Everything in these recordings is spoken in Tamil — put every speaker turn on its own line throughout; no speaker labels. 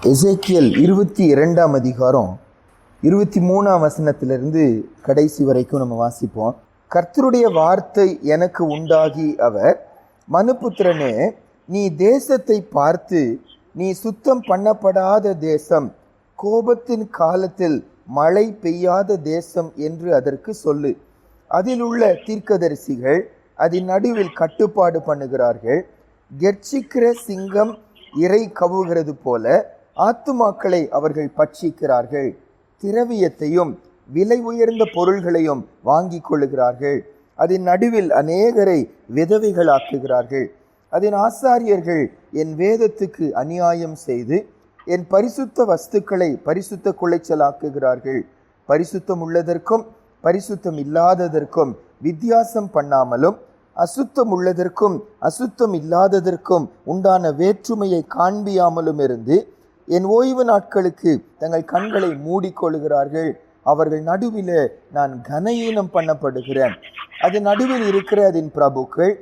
எசேக்கியேல் 22ஆம் அதிகாரம் 23ஆம் வசனத்திலிருந்து கடைசி வரைக்கும் நம்ம வாசிப்போம். கர்த்தருடைய வார்த்தை எனக்கு உண்டாகி அவர், மனுபுத்திரனே, நீ தேசத்தை பார்த்து, நீ சுத்தம் பண்ணப்படாத தேசம், கோபத்தின் காலத்தில் மழை பெய்யாத தேசம் என்று அதற்கு சொல்லு. அதில் உள்ள தீர்க்கதரிசிகள் அதன் நடுவில் கட்டுப்பாடு பண்ணுகிறார்கள். கெர்ச்சிக்கிற சிங்கம் இரை கவுகிறது போல ஆத்துமாக்களை அவர்கள் பட்சிக்கிறார்கள். திரவியத்தையும் விலை உயர்ந்த பொருள்களையும் வாங்கி கொள்ளுகிறார்கள். அதன் நடுவில் அநேகரை விதவைகளாக்குகிறார்கள். அதன் ஆசாரியர்கள் என் வேதத்துக்கு அநியாயம் செய்து என் பரிசுத்த வஸ்துக்களை பரிசுத்த குலைச்சலாக்குகிறார்கள். பரிசுத்தம் உள்ளதற்கும் பரிசுத்தம் இல்லாததற்கும் வித்தியாசம் பண்ணாமலும் அசுத்தம் உள்ளதற்கும் அசுத்தம் இல்லாததற்கும் உண்டான வேற்றுமையை காண்பியாமலும் இருந்து என் ஓய்வு நாட்களுக்கு தங்கள் கண்களை மூடிக்கொள்கிறார்கள். அவர்கள் நடுவில் நான் கனஈனம் பண்ணப்படுகிறேன். அது நடுவில் இருக்கிற அதன் பிரபுக்கள்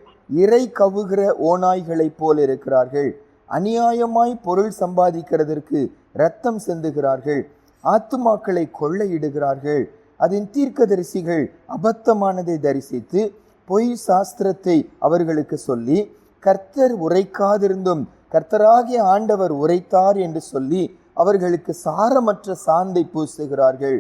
இறை கவுகிற ஓநாய்களைப் போல் இருக்கிறார்கள். அநியாயமாய் பொருள் சம்பாதிக்கிறதற்கு இரத்தம் சிந்துகிறார்கள். ஆத்துமாக்களை கொள்ளையிடுகிறார்கள். அதன் தீர்க்கதரிசிகள் அபத்தமானதை தரிசித்து பொய் சாஸ்திரத்தை அவர்களுக்கு சொல்லி, கர்த்தர் உரைக்காதிருந்தும் கர்த்தராகிய ஆண்டவர் உரைத்தார் என்று சொல்லி அவர்களுக்கு சாரமற்ற சாந்தை பூசுகிறார்கள்.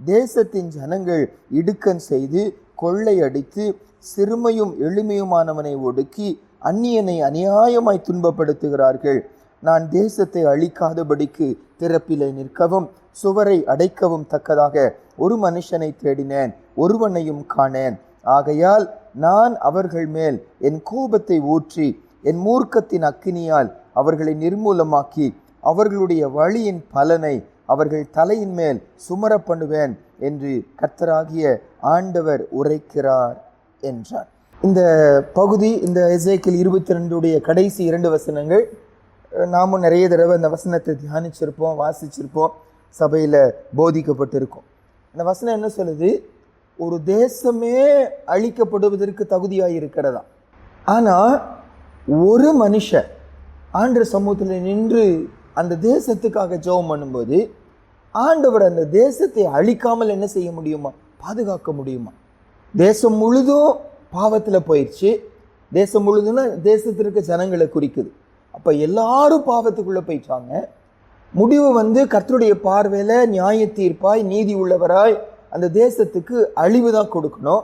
தேசத்தின் ஜனங்கள் இடுக்கண் செய்து கொள்ளையடித்து சிறுமையும் எளிமையுமானவனை ஒடுக்கி அந்நியனை அநியாயமாய் துன்பப்படுத்துகிறார்கள். நான் தேசத்தை அழிக்காதபடிக்கு திறப்பிலை நிற்கவும் சுவரை அடைக்கவும் தக்கதாக ஒரு மனுஷனை தேடினேன், ஒருவனையும் காணேன். ஆகையால் நான் அவர்கள் மேல் என் கோபத்தை ஊற்றி என் மூர்க்கத்தின் அக்கினியால் அவர்களை நிர்மூலமாக்கி அவர்களுடைய வழியின் பலனை அவர்கள் தலையின் மேல் சுமர பண்ணுவேன் என்று கர்த்தராகிய ஆண்டவர் உரைக்கிறார் என்றார். இந்த பகுதி, இந்த எசேக்கியேல் 22 கடைசி 2 வசனங்கள், நாமும் நிறைய தடவை அந்த வசனத்தை தியானிச்சிருப்போம், வாசிச்சிருப்போம், சபையில் போதிக்கப்பட்டிருக்கோம். இந்த வசனம் என்ன சொல்லுது? ஒரு தேசமே அழிக்கப்படுவதற்கு தகுதியாக இருக்கிறதா. ஆனால் ஒரு மனுஷன் ஆண்டவர் சமூகத்தில் நின்று அந்த தேசத்துக்காக ஜெபம் பண்ணும்போது ஆண்டவர் அந்த தேசத்தை அழிக்காமல் என்ன செய்ய முடியுமா? பாதுகாக்க முடியுமா? தேசம் முழுதும் பாவத்தில் போயிடுச்சு. தேசம் முழுதும்னா தேசத்திற்கு ஜனங்களை குறிக்குது. அப்போ எல்லாரும் பாவத்துக்குள்ளே போயிட்டாங்க. முடிவு கர்த்தருடைய பார்வையில் நியாய தீர்ப்பாய் நீதி உள்ளவராய் அந்த தேசத்துக்கு அழிவு தான் கொடுக்கணும்.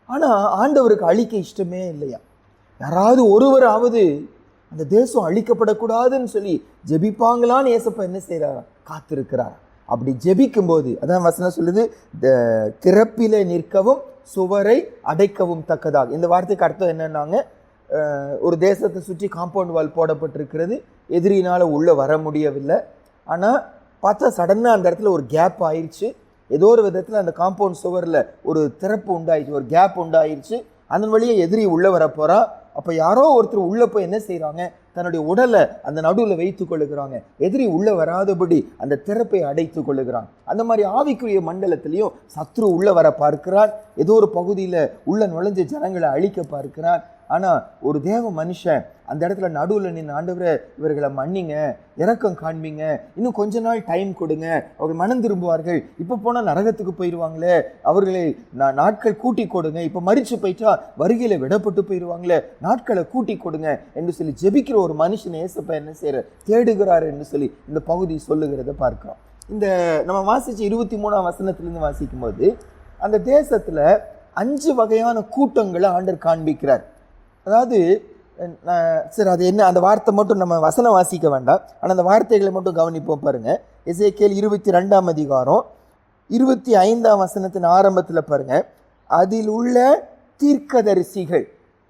ஆனால் ஆண்டவருக்கு அழிக்க இஷ்டமே இல்லையா? யாராவது ஒருவராவது அந்த தேசம் அழிக்கப்படக்கூடாதுன்னு சொல்லி ஜெபிப்பாங்களான்னு ஏசப்பா என்ன செய்கிறாரா? காத்திருக்கிறாரா. அப்படி ஜெபிக்கும் போது அதான் வசனம் சொல்லுது, திறப்பிலே நிற்கவும் சுவரை அடைக்கவும் தக்கதாக. இந்த வார்த்தைக்கு அர்த்தம் என்னன்னாங்க, ஒரு தேசத்தை சுற்றி காம்பவுண்ட் வால் போடப்பட்டிருக்கிறது, எதிரினால் உள்ளே வர முடியவில்லை. ஆனால் பார்த்தா சடனாக அந்த இடத்துல ஒரு கேப் ஆயிடுச்சு. ஏதோ ஒரு விதத்தில் அந்த காம்பவுண்ட் சுவரில் ஒரு திறப்பு உண்டாயிடுச்சு, ஒரு கேப் உண்டாயிடுச்சு. அதன் வழியே எதிரி உள்ளே வர போகிறா. அப்போ யாரோ ஒருத்தர் உள்ளே போய் என்ன செய்கிறாங்க? தன்னுடைய உடலை அந்த நடுவில் வைத்து கொள்ளுகிறாங்க. எதிரி உள்ளே வராதபடி அந்த திறப்பை அடைத்து கொள்ளுகிறான். அந்த மாதிரி ஆவிக்குரிய மண்டலத்திலையும் சத்ரு உள்ளே வர பார்க்கிறான். ஏதோ ஒரு பகுதியில் உள்ள நுழைஞ்ச ஜனங்களை அழிக்க பார்க்கிறான். ஆனால் ஒரு தேவ மனுஷன் அந்த இடத்துல நடுவில் நின்று, ஆண்டவரே இவர்களை மன்னிங்க, இரக்கம் காண்பீங்க, இன்னும் கொஞ்ச நாள் டைம் கொடுங்க, அவர்கள் மனம் திரும்புவார்கள், இப்போ போனால் நரகத்துக்கு போயிடுவாங்களே, அவர்களை நாட்கள் கூட்டி கொடுங்க, இப்போ மரிச்சு போயிட்டா வருகையில் விடப்பட்டு போயிடுவாங்களே, நாட்களை கூட்டி கொடுங்க என்று சொல்லி ஜெபிக்கிற ஒரு மனுஷனை ஏசப்பா என்ன செய்யற தேடுகிறார் என்று சொல்லி இந்த பகுதி சொல்லுகிறத பார்க்கிறோம். இந்த நம்ம வாசிச்சு 23ஆம் வசனத்திலிருந்து வாசிக்கும் போது அந்த தேசத்தில் 5 வகையான கூட்டங்களை ஆண்டவர் காண்பிக்கிறார். அதாவது சரி, அது என்ன, அந்த வார்த்தை மட்டும் நம்ம வசனம் வாசிக்க வேண்டாம், ஆனால் அந்த வார்த்தைகளை மட்டும் கவனிப்போம் பாருங்க. எசேக்கியேல் 22ஆம் அதிகாரம் 25ஆம் வசனத்தின் ஆரம்பத்தில் பாருங்க, அதில் உள்ள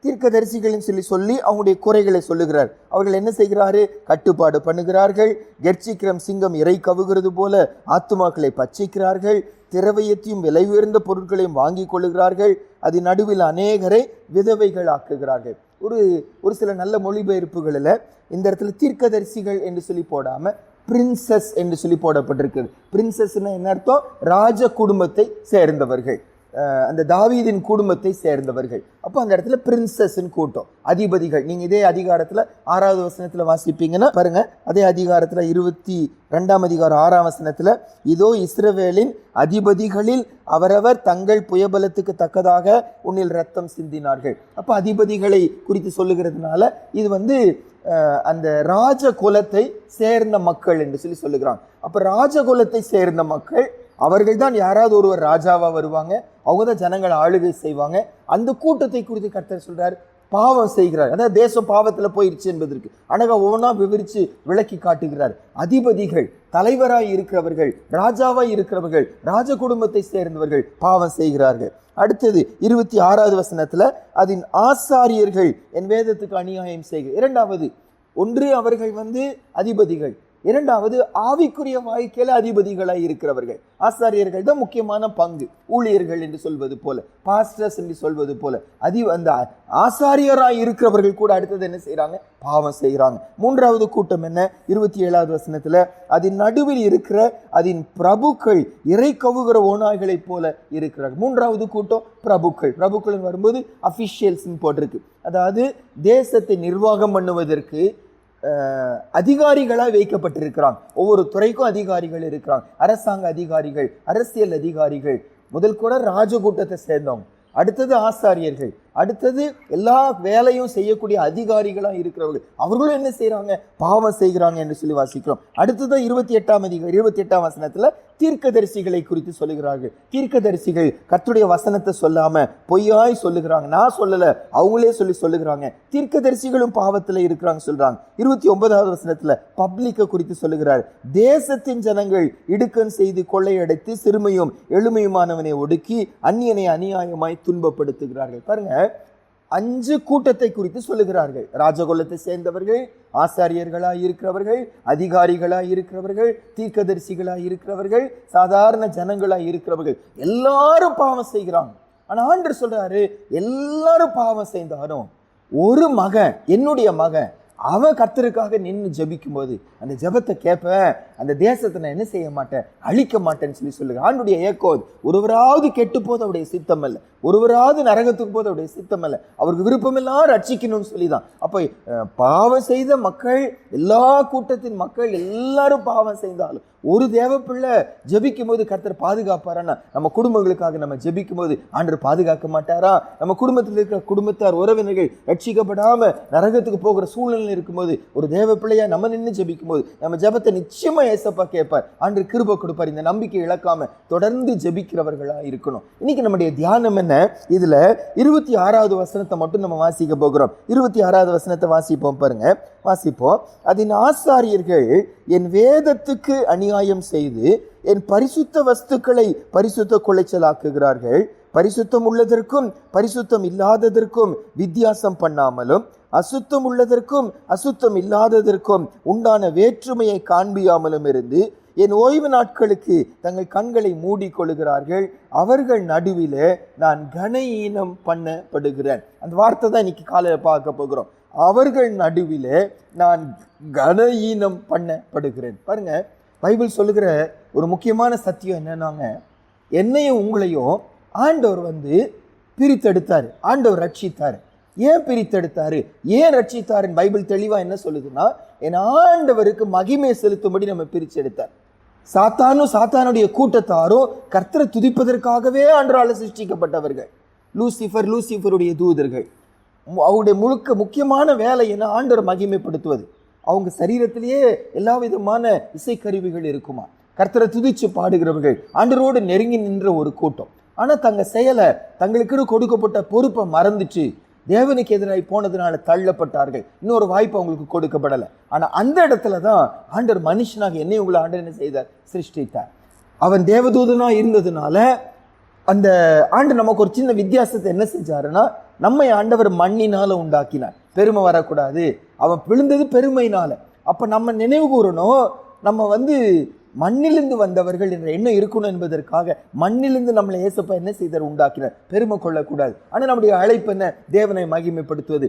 தீர்க்கதரிசிகள்னு சொல்லி அவங்களுடைய குறைகளை சொல்லுகிறார். அவர்கள் என்ன செய்கிறாரு? கட்டுப்பாடு பண்ணுகிறார்கள். கெர்ச்சிக்கிறம் சிங்கம் இறை கவுகிறது போல ஆத்துமாக்களை பட்சிக்கிறார்கள். திரவியத்தையும் விலை உயர்ந்த பொருட்களையும் வாங்கி கொள்ளுகிறார்கள். அது நடுவில் அநேகரை விதவைகள் ஆக்குகிறார்கள். ஒரு சில நல்ல மொழிபெயர்ப்புகளில் இந்த இடத்துல தீர்க்கதரிசிகள் என்று சொல்லி போடாமல் பிரின்சஸ் என்று சொல்லி போடப்பட்டிருக்கு. பிரின்சஸ்னா என்ன அர்த்தம்? ராஜ குடும்பத்தை சேர்ந்தவர்கள். அந்த தாவீதின் குடும்பத்தை சேர்ந்தவர்கள். அப்போ அந்த இடத்துல பிரின்சஸ்ன்னு கூட்டம், அதிபதிகள். நீங்க இதே அதிகாரத்துல 6வது வசனத்துல வாசிப்பீங்கன்னா பாருங்க, அதே அதிகாரத்துல 22ஆம் அதிகாரம் 6ஆம் வசனத்துல, இதோ இஸ்ரவேலின் அதிபதிகளில் அவரவர் தங்கள் புயபலத்துக்கு தக்கதாக உன்னில் ரத்தம் சிந்தினார்கள். அப்ப அதிபதிகளை குறித்து சொல்லுகிறதுனால இது அந்த ராஜ குலத்தை சேர்ந்த மக்கள் என்று சொல்லுகிறாங்க. அப்ப ராஜ குலத்தை சேர்ந்த மக்கள், அவர்கள் தான் யாராவது ஒருவர் ராஜாவா வருவாங்க, அவங்க தான் ஜனங்களை ஆளுகை செய்வாங்க. அந்த கூட்டத்தை குறித்து கர்த்தர் சொல்றாரு, பாவம் செய்கிறார், அதாவது தேசம் பாவத்துல போயிருச்சு என்பதற்கு அழகா ஒவ்வொன்றா விவரிச்சு விளக்கி காட்டுகிறார். அதிபதிகள், தலைவராய் இருக்கிறவர்கள், ராஜாவாய் இருக்கிறவர்கள், ராஜ குடும்பத்தை சேர்ந்தவர்கள் பாவம் செய்கிறார்கள். அடுத்தது 26வது வசனத்துல, அதன் ஆசாரியர்கள் என் வேதத்துக்கு அநியாயம் செய்கிறார். இரண்டாவது, ஒன்று அவர்கள் அதிபதிகள், இரண்டாவது ஆவிக்குரிய வாழ்க்கையில அதிபதிகளாய் இருக்கிறவர்கள். ஆசாரியர்கள் தான் முக்கியமான பங்கு, ஊழியர்கள் என்று சொல்வது போல, பாஸ்டர்ஸ் என்று சொல்வது போல, அந்த ஆசாரியராய் இருக்கிறவர்கள் கூட அடுத்தது என்ன செய்யறாங்க? பாவம் செய்கிறாங்க. மூன்றாவது கூட்டம் என்ன? 27வது வசனத்துல, அதன் நடுவில் இருக்கிற அதன் பிரபுக்கள் இறை கவுகிற ஓநாய்களை போல இருக்கிறார்கள். மூன்றாவது கூட்டம் பிரபுக்கள். பிரபுக்கள் வரும்போது அபிஷியல்ஸ் போட்டிருக்கு, அதாவது தேசத்தை நிர்வாகம் பண்ணுவதற்கு அதிகாரிகளாக வைக்கப்பட்டிருக்கிறாங்க. ஒவ்வொரு துறைக்கும் அதிகாரிகள் இருக்கிறாங்க. அரசாங்க அதிகாரிகள், அரசியல் அதிகாரிகள், முதல் கூட ராஜகூட்டத்தை சேர்ந்தவங்க, அடுத்தது ஆசாரியர்கள், அடுத்தது எல்லா வேலையும் செய்யக்கூடிய அதிகாரிகளா இருக்கிறவர்கள். அவர்களும் என்ன செய்யறாங்க? பாவம் செய்கிறாங்க என்று சொல்லி வாசிக்கிறோம். அடுத்தது 28ஆம் வசனத்துல தீர்க்கதரிசிகளை குறித்து சொல்லுகிறார்கள். தீர்க்கதரிசிகள் கர்த்தருடைய வசனத்தை சொல்லாம பொய்யாய் சொல்லுகிறாங்க. நான் சொல்லல, அவங்களே சொல்லுகிறாங்க. தீர்க்கதரிசிகளும் பாவத்துல இருக்கிறாங்க சொல்றாங்க. 29வது வசனத்துல பப்ளிக்க குறித்து சொல்லுகிறார். தேசத்தின் ஜனங்கள் இடுக்கன் செய்து கொள்ளையடைத்து சிறுமையும் எளிமையுமானவனை ஒடுக்கி அந்நியனை அநியாயமாய் துன்பப்படுத்துகிறார்கள். பாருங்க, 5 கூட்டத்தை குறித்து சொல்லுகிறார்கள். ராஜகோலத்தை சேர்ந்தவர்கள், ஆசாரியர்களாய் இருக்கிறவர்கள், அதிகாரிகளாய் இருக்கிறவர்கள், தீர்க்கதரிசிகளாய் இருக்கிறவர்கள், சாதாரண ஜனங்களாய் இருக்கிறவர்கள், எல்லாரும் பாவம் செய்கிறாங்க. ஆனா ஆண்டவர் சொல்றாரு, எல்லாரும் பாவம் செய்தாலும் ஒரு மகன், என்னுடைய மகன், அவன் கர்த்தருக்காக நின்று ஜபிக்கும் போது அந்த ஜபத்தை கேட்பேன், அந்த தேசத்தை நான் என்ன செய்ய மாட்டேன், அழிக்க மாட்டேன்னு சொல்லுங்க. ஆண்டுடைய ஏக்கம், ஒருவராவது கெட்டு போது அவருடைய சித்தம் அல்ல, ஒருவராவது நரகத்துக்கு போது அவருடைய சித்தம் அல்ல, அவருக்கு விருப்பமெல்லாம் ரட்சிக்கணும்னு சொல்லிதான். அப்ப பாவம் செய்த மக்கள், எல்லா கூட்டத்தின் மக்கள் எல்லாரும் பாவம் செய்தாலும் ஒரு தேவ பிள்ளை ஜபிக்கும் போது கர்த்தர் பாதுகாப்பாரானா? நம்ம குடும்பங்களுக்காக நம்ம ஜபிக்கும் போது ஆண்டவர் பாதுகாக்க மாட்டாரா? நம்ம குடும்பத்தில் இருக்கிற குடும்பத்தார், உறவினர்கள் ரட்சிக்கப்படாம நரகத்துக்கு போகிற சூழ்நிலை இருக்கும்போது ஒரு தேவ பிள்ளையா நம்ம நின்று ஜபிக்கும் போது நம்ம ஜபத்தை நிச்சயமா ஏசப்பா கேட்பார், ஆண்டவர் கிருபை கொடுப்பார். இந்த நம்பிக்கை இழக்காம தொடர்ந்து ஜபிக்கிறவர்களா இருக்கணும். இன்னைக்கு நம்முடைய தியானம் என்ன? இதுல 26வது வசனத்தை மட்டும் நம்ம வாசிக்க போகிறோம். 26வது வசனத்தை வாசிப்போம் பாருங்க, வாசிப்போம். அதன் ஆசாரியர்கள் என் வேதத்துக்கு அநியாயம் செய்து என் பரிசுத்த வஸ்துக்களை பரிசுத்த குலைச்சலாக்குகிறார்கள். பரிசுத்தம் உள்ளதற்கும் பரிசுத்தம் இல்லாததற்கும் வித்தியாசம் பண்ணாமலும் அசுத்தம் உள்ளதற்கும் அசுத்தம் இல்லாததற்கும் உண்டான வேற்றுமையை காண்பியாமலும் இருந்து என் ஓய்வு நாட்களுக்கு தங்கள் கண்களை மூடிக்கொள்கிறார்கள். அவர்கள் நடுவிலே நான் கனஈனம் பண்ணப்படுகிறேன். அந்த வார்த்தை தான் இன்னைக்கு காலையில் பார்க்க போகிறோம். அவர்கள் நடுவிலே நான் கனஈனம் பண்ணப்படுகிறேன். பாருங்க, பைபிள் சொல்லுகிற ஒரு முக்கியமான சத்தியம் என்னன்னாங்க, என்னையும் உங்களையும் ஆண்டவர் பிரித்தெடுத்தாரு, ஆண்டவர் ரட்சித்தாரு. ஏன் பிரித்தெடுத்தாரு, ஏன் ரட்சித்தாருன்னு பைபிள் தெளிவா என்ன சொல்லுதுன்னா, என் ஆண்டவருக்கு மகிமை செலுத்தும்படி நம்ம பிரிச்சு எடுத்தார். சாத்தானுடைய கூட்டத்தாரும் கர்த்தரை துதிப்பதற்காகவே ஆண்டவரால் சிருஷ்டிக்கப்பட்டவர்கள். லூசிஃபருடைய தூதர்கள், அவருடைய முக்கியமான வேலை என்ன? ஆண்டவர் மகிமைப்படுத்துவது. அவங்க சரீரத்திலேயே எல்லா விதமான இசைக்கருவிகள் இருக்குமா. கர்த்தரை துதிச்சு பாடுகிறவர்கள், ஆண்டவரோடு நெருங்கி நின்ற ஒரு கூட்டம். ஆனா தங்க செயலை, தங்களுக்கு கொடுக்கப்பட்ட பொறுப்பை மறந்துச்சு தேவனுக்கு எதிராக போனதுனால தள்ளப்பட்டார்கள். இன்னொரு வாய்ப்பு அவங்களுக்கு கொடுக்கப்படலை. ஆனா அந்த இடத்துல தான் ஆண்டவர் மனுஷனாக என்னை உங்களை ஆண்டவர் என்ன செய்தார்? சிருஷ்டித்தார். அவன் தேவதூதனா இருந்ததுனால அந்த ஆண்டு நமக்கு ஒரு சின்ன வித்தியாசத்தை என்ன செஞ்சாருன்னா, நம்மை ஆண்டவர் மண்ணினால உண்டாக்கினார். பெருமை வரக்கூடாது, அவன் விழுந்தது பெருமையினால. அப்ப நம்ம நினைவு கூறணும், நம்ம மண்ணிலிருந்து வந்தவர்கள் என்ற எண்ணம் இருக்கணும் என்பதற்காக மண்ணிலிருந்து நம்மளை ஏசப்பா என்ன செய்தார்? உண்டாக்கினார். பெருமை கொள்ளக்கூடாது. ஆனால் நம்முடைய அழைப்பு என்ன? தேவனை மகிமைப்படுத்துவது.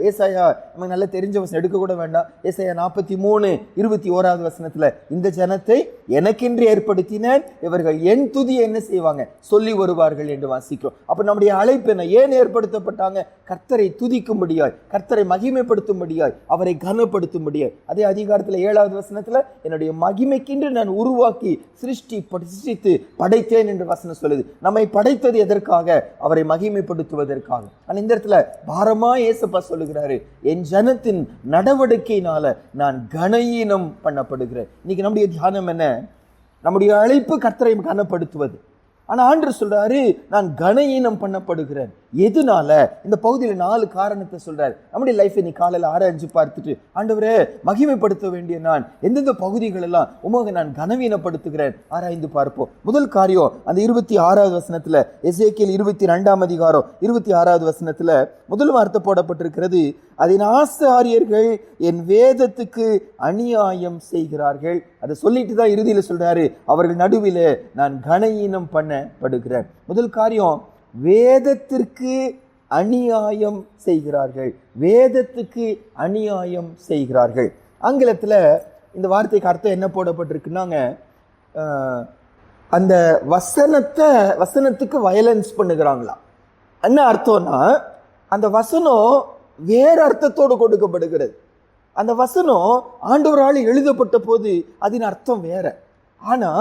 ஏசாயா நமக்கு நல்லா தெரிஞ்ச வசனம் எடுக்க கூட வேண்டாம். ஏசாயா 43:21 வசனத்துல, இந்த ஜனத்தை எனக்கென்று ஏற்படுத்தினேன், இவர்கள் என் துதியை என்ன செய்வாங்க, சொல்லி வருவார்கள் என்று வாசிக்கிறோம். அப்ப நம்முடைய அழைப்பு என்ன? ஏன் ஏற்படுத்தப்பட்டாங்க? கர்த்தரை துதிக்கும்படியாய், கர்த்தரை மகிமைப்படுத்தும்படியாய், அவரை கனப்படுத்தும்படியாய். அதே அதிகாரத்தில் 7வது வசனத்துல என்னுடைய மகிமைக்கென்று நான் உருவாக்கி சிருஷ்டித்து படைத்தேன் என்று வசனம் சொல்லுது. நம்மை படைத்தது எதற்காக? அவரை மகிமைப்படுத்துவதற்காக. ஆனா இந்த இடத்துல பாரமா ஏசப்பா சொல்லுகிறாரு, என் ஜனத்தின் நடவடிக்கையினால நான் கனஈனம் பண்ணப்படுகிறேன். இன்னைக்கு நம்முடைய தியானம் என்ன? நம்முடைய அழைப்பு கர்த்தரை கனப்படுத்துவது. ஆனா ஆண்டவர் சொல்றாரு, நான் கனஈனம் பண்ணப்படுகிறேன். எதுனால? இந்த பகுதியில் 4 காரணத்தை சொல்றாரு. நம்முடைய லைஃப் நீ காலையில் ஆராய்ஞ்சு பார்த்துட்டு, ஆண்டவரே மகிமைப்படுத்த வேண்டிய நான் எந்தெந்த பகுதிகள் எல்லாம் உமக்கு நான் கனவீனப்படுத்துகிறேன் ஆராய்ந்து பார்ப்போம். முதல் காரியம், அந்த 26வது வசனத்துல, எசேக்கியேல் 22ஆம் அதிகாரம் 26வது வசனத்துல முதல் வார்த்தை போடப்பட்டிருக்கிறது, அதன் ஆசாரியர்கள் என் வேதத்துக்கு அநியாயம் செய்கிறார்கள். அதை சொல்லிட்டு தான் இறுதியில் சொல்றாரு, அவர்கள் நடுவில் நான் கனஈனம் பண்ணப்படுகிறேன். முதல் காரியம், வேதத்திற்கு அநியாயம் செய்கிறார்கள். வேதத்துக்கு அநியாயம் செய்கிறார்கள். ஆங்கிலத்தில் இந்த வார்த்தைக்கு அர்த்தம் என்ன போடப்பட்டிருக்குன்னாங்க, அந்த வசனத்துக்கு வயலன்ஸ் பண்ணுகிறாங்களா. என்ன அர்த்தம்னா, அந்த வசனம் வேற அர்த்தத்தோடு கொடுக்கப்படுகிறது. அந்த வசனம் ஆண்டவரால் எழுதப்பட்ட போது அதன் அர்த்தம் வேற. ஆனா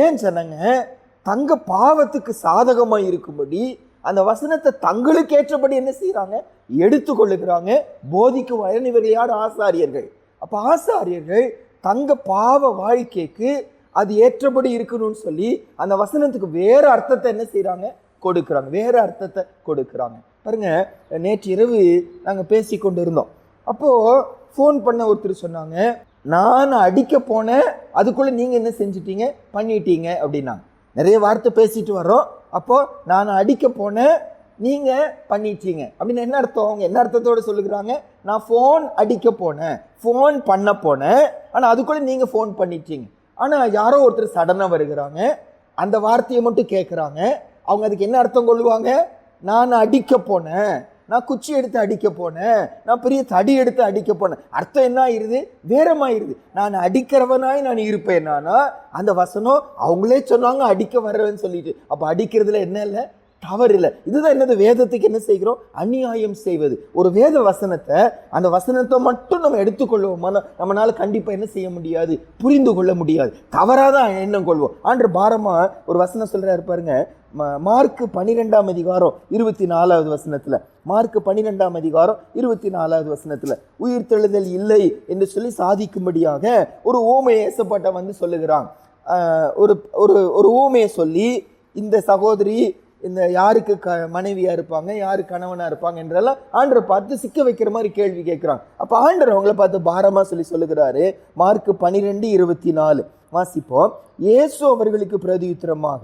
ஏன் சொன்னாங்க, தங்க பாவத்துக்கு சாதகமாக இருக்கும்படி அந்த வசனத்தை தங்களுக்கு ஏற்றபடி என்ன செய்யறாங்க, எடுத்துக்கொள்ளுகிறாங்க, போதிக்கு வயன். இவர்கள் யார்? ஆசாரியர்கள். அப்ப ஆசாரியர்கள் தங்க பாவ வாழ்க்கைக்கு அது ஏற்றபடி இருக்கணும்னு சொல்லி அந்த வசனத்துக்கு வேற அர்த்தத்தை என்ன செய்யறாங்க, கொடுக்குறாங்க. வேற அர்த்தத்தை கொடுக்குறாங்க. பாருங்க, நேற்று இரவு நாங்கள் பேசி கொண்டு இருந்தோம். அப்போ ஃபோன் பண்ண ஒருத்தர் சொன்னாங்க, நான் அடிக்க போனேன், அதுக்குள்ள நீங்க என்ன செஞ்சிட்டீங்க, பண்ணிட்டீங்க அப்படின்னா. நிறைய வார்த்தை பேசிட்டு வர்றோம். அப்போ நான் அடிக்க போனேன், நீங்க பண்ணிட்டீங்க அப்படின்னு என்ன அர்த்தம்? அவங்க என்ன அர்த்தத்தோடு சொல்லுகிறாங்க, நான் ஃபோன் அடிக்க போனேன், ஃபோன் பண்ண போனேன், ஆனா அதுக்குள்ள நீங்க ஃபோன் பண்ணிட்டீங்க. ஆனா யாரோ ஒருத்தர் சடனா வருகிறாங்க, அந்த வார்த்தையை மட்டும் கேட்குறாங்க. அவங்க அதுக்கு என்ன அர்த்தம் கொள்ளுவாங்க, நான் அடிக்க போனேன், நான் குச்சி எடுத்து அடிக்க போனேன், நான் பெரிய தடி எடுத்து அடிக்க போனேன். அர்த்தம் என்ன ஆயிருது, வேறமாயிருது. நான் அடிக்கிறவனாய் நான் இருப்பேன். நானா அந்த வசனம் அவங்களே சொன்னாங்க அடிக்க வர்றேன்னு சொல்லிட்டு. அப்ப அடிக்கிறதுல என்ன இல்லை, தவறு இல்லை. இதுதான் என்னது, வேதத்துக்கு என்ன செய்கிறோம், அநியாயம் செய்வது. ஒரு வேத வசனத்தை, அந்த வசனத்தை மட்டும் நம்ம எடுத்துக்கொள்வோம், நம்மளால கண்டிப்பா என்ன செய்ய முடியாது, புரிந்து கொள்ள முடியாது. தவறாதான் எண்ணம் கொள்வோம். ஆண்டு பாரமா ஒரு வசனம் சொல்றாரு பாருங்க, மார்க் 12ஆம் அதிகாரம் 24வது வசனத்துல, மார்க் 12ஆம் அதிகாரம் 24வது வசனத்துல, உயிர் தெழுதல் இல்லை என்று சொல்லி சாதிக்கும்படியாக ஒரு ஊமையை ஏசப்பட்ட வந்து சொல்லுகிறாங்க. ஒரு ஊமையை சொல்லி, இந்த சகோதரி இந்த யாருக்கு மனைவியா இருப்பாங்க, யாரு கணவனா இருப்பாங்க என்றெல்லாம் ஆண்டரை பார்த்து சிக்க வைக்கிற மாதிரி கேள்வி கேட்கிறாங்க. அப்ப ஆண்டர் அவங்களை பார்த்து பாரமா சொல்லுகிறாரு. மார்க் 12:24 வாசிப்போம். இயேசு அவர்களுக்கு பிரதியுத்தரமாக,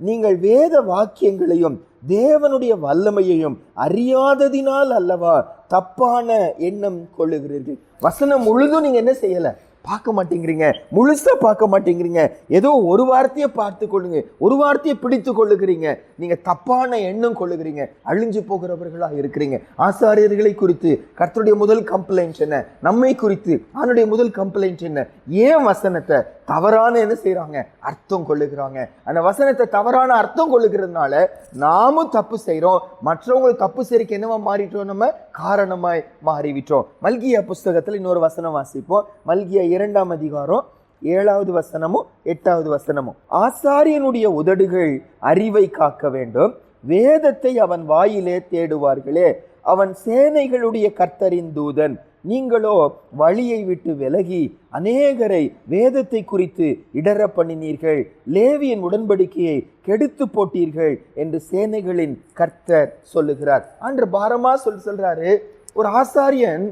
நீங்கள் வேத வாக்கியங்களையும் தேவனுடைய வல்லமையையும் அறியாததினால் அல்லவா தப்பான எண்ணம் கொள்ளுகிறீர்கள். வசனம் முழுதும் நீங்க என்ன செய்யல, பார்க்க மாட்டேங்கிறீங்க, முழுசா பார்க்க மாட்டேங்கிறீங்க. ஏதோ ஒரு வார்த்தையை பார்த்து கொள்ளுங்க, ஒரு வார்த்தையை பிடித்து கொள்ளுகிறீங்க. நீங்க தப்பான எண்ணம் கொள்ளுகிறீங்க, அழிஞ்சு போகிறவர்களா இருக்கிறீங்க. ஆசாரியர்களை குறித்து கர்த்தருடைய முதல் கம்ப்ளைண்ட் என்ன, நம்மை குறித்து அவனுடைய முதல் கம்ப்ளைண்ட் என்ன, ஏன் வசனத்தை தவறான என்ன செய்யறாங்க, அர்த்தம் கொள்ளுகிறாங்க. அந்த வசனத்தை தவறான அர்த்தம் கொள்ளுகிறதுனால நாமும் தப்பு செய்யறோம், மற்றவங்களுக்கு தப்பு செய்யறதுக்கு என்னவா மாறிட்டோம், நம்ம காரணமாய் மாறிவிட்டோம். மல்கியா புஸ்தகத்தில் இன்னொரு வசனம் வாசிப்போம். மல்கியா 2ஆம் அதிகாரம் 7வது வசனமும் 8வது வசனமும், ஆசாரியனுடைய உதடுகள் அறிவை காக்க வேண்டும், வேதத்தை அவன் வாயிலே தேடுவார்களே, அவன் சேனைகளுடைய கர்த்தரின் தூதன். நீங்களோ வழியை விட்டு விலகி அநேகரை வேதத்தை குறித்து இடற பண்ணினீர்கள், லேவியின் உடன்படிக்கையை கெடுத்து போட்டீர்கள் என்று சேனைகளின் கர்த்தர் சொல்லுகிறார். அன்று பாரமா சொல்றாரு, ஒரு ஆசாரியன்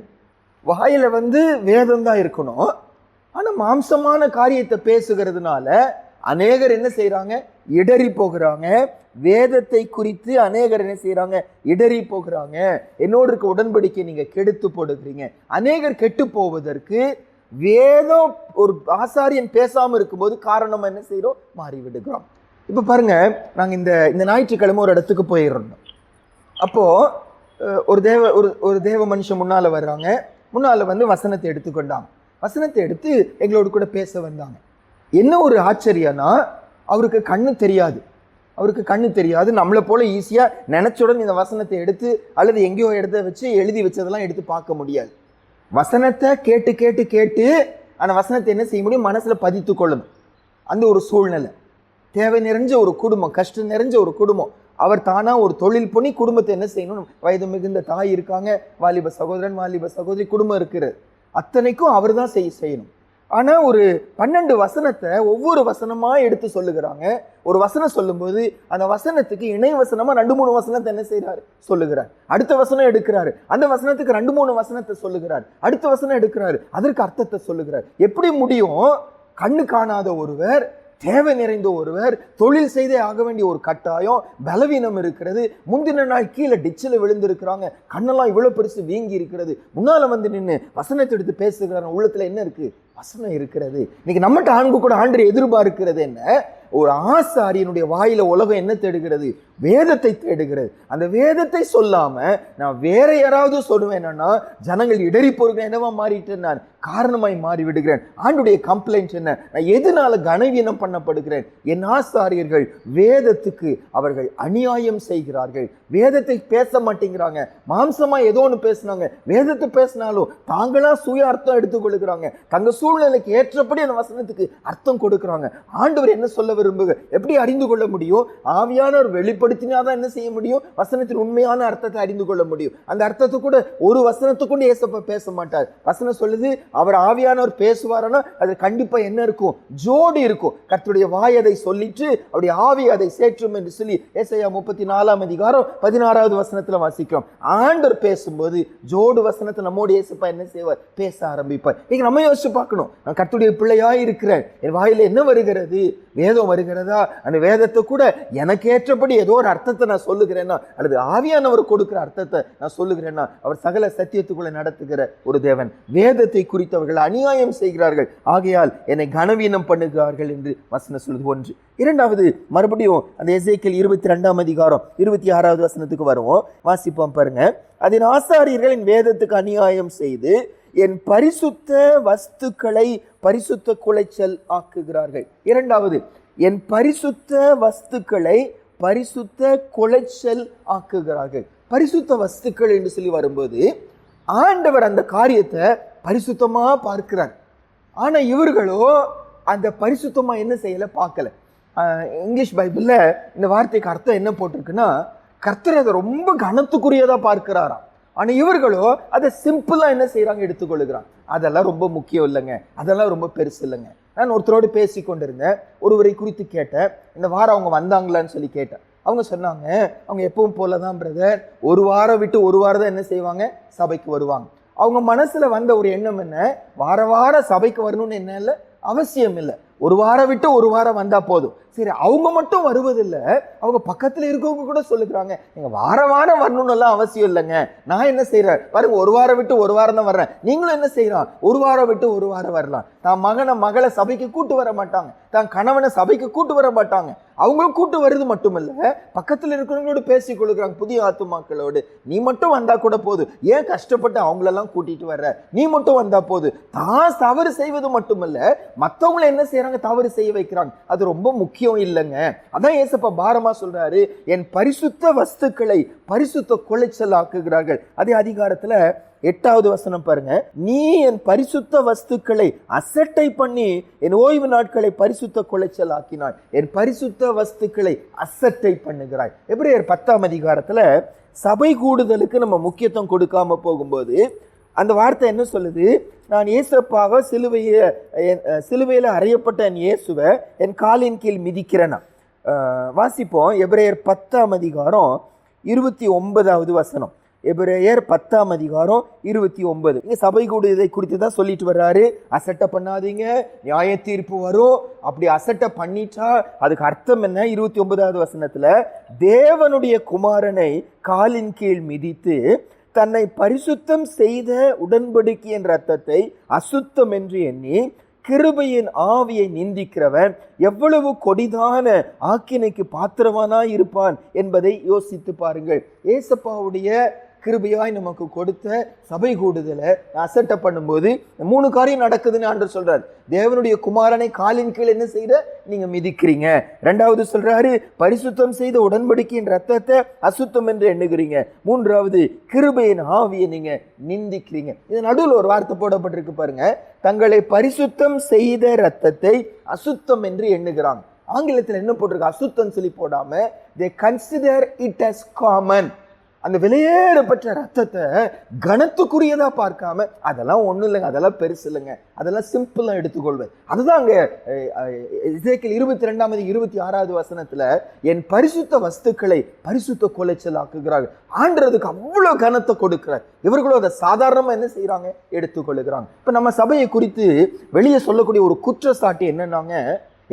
வாயில வந்து வேதம் தான் இருக்கணும், ஆனா மாம்சமான காரியத்தை பேசுகிறதுனால அநேகர் என்ன செய்யறாங்க, இடறி போகிறாங்க. வேதத்தை குறித்து அநேகர் என்ன செய்யறாங்க, இடறி போகிறாங்க. என்னோடு இருக்க உடன்படிக்கை நீங்க கெடுத்து போடுகிறீங்க. அநேகர் கெட்டு போவதற்கு வேதம் ஒரு ஆசாரியன் பேசாம இருக்கும்போது காரணம் என்ன செய்யறோம், மாறி விடுகிறோம். இப்ப பாருங்க, நாங்க இந்த ஞாயிற்றுக்கிழமை ஒரு இடத்துக்கு போயிடணும். அப்போ ஒரு தேவ மனுஷன் முன்னால வர்றாங்க. முன்னால வந்து வசனத்தை எடுத்துக்கொண்டாங்க. வசனத்தை எடுத்து எங்களோடு கூட பேச வந்தாங்க. என்ன ஒரு ஆச்சரியம்னா, அவருக்கு கண்ணு தெரியாது. நம்மளை போல ஈஸியா நினைச்சுடன் இந்த வசனத்தை எடுத்து அல்லது எங்கேயோ எடுத்து வச்சு எழுதி வச்சதெல்லாம் எடுத்து பார்க்க முடியாது. வசனத்தை கேட்டு கேட்டு கேட்டு அந்த வசனத்தை என்ன செய்ய முடியும், மனசுல பதித்து கொள்ளணும். அந்த ஒரு சூழ்நிலை, தேவை நிறைஞ்ச ஒரு குடும்பம், கஷ்டம் நிறைஞ்ச ஒரு குடும்பம். அவர் தானா ஒரு தொழில் பண்ணி குடும்பத்தை என்ன செய்யணும், வயது மிகுந்த தாய் இருக்காங்க, வாலிப சகோதரன் வாலிப சகோதரி குடும்பம் இருக்கிறது, அத்தனைக்கும் அவர் தான் செய்யணும். ஆனா ஒரு 12 வசனத்தை ஒவ்வொரு வசனமா எடுத்து சொல்லுகிறாங்க. ஒரு வசனம் சொல்லும்போது அந்த வசனத்துக்கு இணை வசனமா 2-3 வசனத்தை என்ன செய்யறாரு, சொல்லுகிறார். அடுத்த வசனம் எடுக்கிறாரு, அந்த வசனத்துக்கு 2-3 வசனத்தை சொல்லுகிறார். அடுத்த வசனம் எடுக்கிறாரு, அதற்கு அர்த்தத்தை சொல்லுகிறார். எப்படி முடியும்? கண்ணு காணாத ஒருவர், தேவை நிறைந்த ஒருவர், தொழில் செய்தே ஆக வேண்டிய ஒரு கட்டாயம், பலவீனம் இருக்கிறது, முந்தின நாள் கீழே டிச்சில் விழுந்திருக்கிறாங்க, கண்ணெல்லாம் இவ்வளவு பெருசு வீங்கி இருக்கிறது, முன்னால வந்து நின்று வசனத்தை எடுத்து பேசுகிறாங்க, உள்ளத்துல என்ன இருக்கு, வசனம் இருக்கிறது. இன்னைக்கு நம்மகிட்ட ஆண்கு கூட ஆண்டு எதிர்பார்க்கிறது என்ன, ஒரு ஆசாரியனுடைய வாயில உலகம் என்ன தேடுகிறது, வேதத்தை தேடுகிறது. அந்த வேதத்தை சொல்லாம நான் வேற யாராவது சொல்லுவேன்னா ஜனங்கள் இடறி போறேன், என்னவா மாறிட்டேன், நான் காரணமாய் மாறி விடுகிறேன். ஆண்டுடைய கம்ப்ளைண்ட் என்ன, நான் எதனால கனவீனம் பண்ணப்படுகிறேன்? என் ஆசாரியர்கள் வேதத்துக்கு அவர்கள் அநியாயம் செய்கிறார்கள், வேதத்தை பேச மாட்டேங்கிறாங்க, மாம்சமா ஏதோ ஒன்று பேசினாங்க, வேதத்தை பேசினாலும் தாங்களா சுய அர்த்தம் எடுத்துக்கொள்ளுகிறாங்க, தங்க சூழ்நிலைக்கு ஏற்றபடி அந்த வசனத்துக்கு அர்த்தம் கொடுக்கிறாங்க. ஆண்டவர் என்ன சொல்ல விரும்புக எப்படி அறிந்து கொள்ள முடியும்? ஆவியானவர் வெளிப்படுத்தினாதான் என்ன செய்ய முடியும், வசனத்தின் உண்மையான அர்த்தத்தை அறிந்து கொள்ள முடியும். அந்த அர்த்தத்தை கூட ஒரு வசனத்துக்கு ஏசப்பா பேச மாட்டார். வசனம் சொல்லுது, அவர் ஆவியானவர் பேசுவாரனா அது கண்டிப்பா என்ன இருக்கும், ஜோடி இருக்கும். கர்த்தருடைய வாய் அதை சொல்லிட்டு அவருடைய ஆவி அதை சேற்றும் என்று சொல்லி ஏசாயா 34 அதிகாரம் 16வது வசனத்துல வாசிக்கிறோம். ஆண்டவர் பேசும்போது ஜோடு வசனத்தை நம்மோடு ஏசப்பா என்ன செய்வார், பேச ஆரம்பிப்பார். நீங்க நம்ம யோசிச்சு பார்க்கணும், நான் கர்த்தருடைய பிள்ளையாய் இருக்கிறேன், என் வாயில என்ன வருகிறது, வேதம் வருகிறதா? அந்த வேதத்தை கூட எனக்கு ஏற்றபடி ஏதோ ஒரு அர்த்தத்தை நான் சொல்லுகிறேன்னா, அல்லது ஆவியானவர் கொடுக்கிற அர்த்தத்தை நான் சொல்லுகிறேன்னா, அவர் சகல சத்தியத்துக்குள்ள நடத்துகிற ஒரு தேவன். வேதத்தை குறித்தவர்கள் அநியாயம் செய்கிறார்கள், ஆகையால் என்னை கனவீனம் பண்ணுகிறார்கள் என்று வசனம் சொல்லுது. ஒன்று. இரண்டாவது, மறுபடியும் அந்த எசேக்கியேல் 22 அதிகாரம் 26வது வசனத்துக்கு வருவோம், வாசிப்போம் பாருங்க. அதன் ஆசாரியர்கள் என் வேதத்துக்கு அநியாயம் செய்து என் பரிசுத்த வஸ்துக்களை பரிசுத்த குலைச்சல் ஆக்குகிறார்கள். இரண்டாவது, என் பரிசுத்த வஸ்துக்களை பரிசுத்த குலைச்சல் ஆக்குகிறார்கள். பரிசுத்த வஸ்துக்கள் என்று சொல்லி வரும்போது ஆண்டவர் அந்த காரியத்தை பரிசுத்தமா பார்க்கிறார். ஆனா இவர்களோ அந்த பரிசுத்தமா என்ன செய்யல, பார்க்கல. இங்கிலீஷ் பைபிள்ல இந்த வார்த்தைக்கு அர்த்தம் என்ன போட்டிருக்குன்னா, கர்த்தர் அதை ரொம்ப கனத்துக்குரியதா பார்க்கிறாராம். ஆனா இவர்களோ அதை சிம்பிளா என்ன செய்யறாங்க, எடுத்துக்கொள்ளுகிறாங்க. அதெல்லாம் ரொம்ப முக்கியம் இல்லைங்க, அதெல்லாம் ரொம்ப பெருசு இல்லைங்க. நான் ஒருத்தரோடு பேசி கொண்டிருந்தேன், ஒருவரை குறித்து கேட்டேன், இந்த வாரம் அவங்க வந்தாங்களான்னு சொல்லி கேட்டேன். அவங்க சொன்னாங்க, அவங்க எப்பவும் போலதான் பிரதர், ஒரு வாரம் விட்டு ஒரு வாரம் தான் என்ன செய்வாங்க, சபைக்கு வருவாங்க. அவங்க மனசுல வந்த ஒரு எண்ணம் என்ன, வார வாரம் சபைக்கு வரணும்னு என்ன இல்லை, அவசியம் இல்லை, ஒரு வாரம் விட்டு ஒரு வாரம் வந்தா போதும். சரி, அவங்க மட்டும் வருவதில்லை, அவங்க பக்கத்துல இருக்கவங்க கூட சொல்லுகிறாங்க, நீங்க வார வாரம் வரணும்னு எல்லாம் அவசியம் இல்லைங்க, நான் என்ன செய்யறேன் பாருங்க, ஒரு வாரம் விட்டு ஒரு வாரம் தான் வர்றேன், நீங்களும் என்ன செய்யறான், ஒரு வாரம் விட்டு ஒரு வாரம் வரலாம். தான் மகளை சபைக்கு கூட்டு வர மாட்டாங்க, தான் கணவனை சபைக்கு கூட்டு வர மாட்டாங்க, அவங்களும் கூட்டு வருது மட்டுமல்ல, பக்கத்துல இருக்கிறவங்களோடு பேசி கொள்ளுகிறாங்க, புதிய ஆத்துமாக்களோடு. நீ மட்டும் வந்தா கூட போதும், ஏன் கஷ்டப்பட்டு அவங்களெல்லாம் கூட்டிட்டு வர்ற, நீ மட்டும் வந்தா போது. தான் தவறு செய்வது மட்டுமல்ல, மற்றவங்களை என்ன செய்யறாங்க, தவறு செய்ய வைக்கிறாங்க. அது ரொம்ப முக்கியம் இல்லைங்க. அதான் ஏசப்பா பாரமா சொல்றாரு, என் பரிசுத்த வஸ்துக்களை பரிசுத்த குலைச்சல் ஆக்குகிறார்கள். அதே அதிகாரத்துல 8வது வசனம் பாருங்க, நீ என் பரிசுத்த வஸ்துக்களை அசட்டை பண்ணி என் ஓய்வு நாட்களை பரிசுத்த குலைச்சல் ஆக்கினாய், என் பரிசுத்த வஸ்துக்களை அசட்டை பண்ணுகிறாய். எபிரேயர் 10ஆம் அதிகாரத்துல சபை கூடுதலுக்கு நம்ம முக்கியத்துவம் கொடுக்காம போகும்போது அந்த வார்த்தை என்ன சொல்லுது, நான் இயேசுப்பாக சிலுவையில அறையப்பட்ட என் இயேசுவை என் காலின் கீழ் மிதிக்கிறேன்னா. வாசிப்போம், எபிரேயர் 10ஆம் அதிகாரம் 29வது வசனம். எபிரேயர் 10ஆம் அதிகாரம் 29. இங்க சபை கூடு இதை குறித்து தான் சொல்லிட்டு வர்றாரு. அசட்டை பண்ணாதீங்க, நியாய தீர்ப்பு வரும். அப்படி அசட்டை பண்ணிட்டா அதுக்கு அர்த்தம் என்ன? 29வது வசனத்துல, தேவனுடைய குமாரனை காலின் கீழ் மிதித்து தன்னை பரிசுத்தம் செய்த உடன்படிக்கையின் இரத்தத்தை அசுத்தம் என்று எண்ணி கிருபையின் ஆவியை நிந்திக்கிறவன் எவ்வளவு கொடிதான ஆக்கினைக்கு பாத்திரவானாய் இருப்பான் என்பதை யோசித்து பாருங்கள். ஏசப்பாவுடைய கிருபையாய் நமக்கு கொடுத்த சபை கூடுதலை அசட்டை பண்ணும்போது 3 காரியம் நடக்குதுன்னு ஆண்டவர் சொல்றாரு. தேவனுடைய குமாரனை காலின் கீழ் என்ன செய்யற? நீங்க மிதிக்கிறீங்க. 2வது சொல்றாரு, பரிசுத்தம் செய்த உடன்படிக்கையின் ரத்தத்தை அசுத்தம் என்று எண்ணுகிறீங்க. 3வது, கிருபையின் ஆவியை நீங்க நிந்திக்கிறீங்க. இது நடுவில் ஒரு வார்த்தை போடப்பட்டிருக்கு பாருங்க, தங்களை பரிசுத்தம் செய்த ரத்தத்தை அசுத்தம் என்று எண்ணுகிறாங்க. ஆங்கிலத்தில் என்ன போட்டிருக்கு? அசுத்தம் சொல்லி போடாம they consider it as common. அந்த விலையேறப்பட்ட ரத்தத்தை கனத்துக்குரியதா பார்க்காம அதெல்லாம் ஒண்ணும் இல்லைங்க, அதெல்லாம் பெருசு இல்லைங்க, அதெல்லாம் சிம்பிளா எடுத்துக்கொள்வேன். அதுதான் அங்க எசேக்கியேல் 22:26 வசனத்துல என் பரிசுத்த வஸ்துக்களை பரிசுத்த கொலைச்சல் ஆக்குகிறார்கள். ஆண்டதுக்கு அவ்வளவு கனத்தை கொடுக்கிறார். இவர்களும் அதை சாதாரணமா என்ன செய்யறாங்க? எடுத்துக்கொள்ளுகிறாங்க. இப்ப நம்ம சபையை குறித்து வெளியே சொல்லக்கூடிய ஒரு குற்றச்சாட்டு என்னன்னாங்க,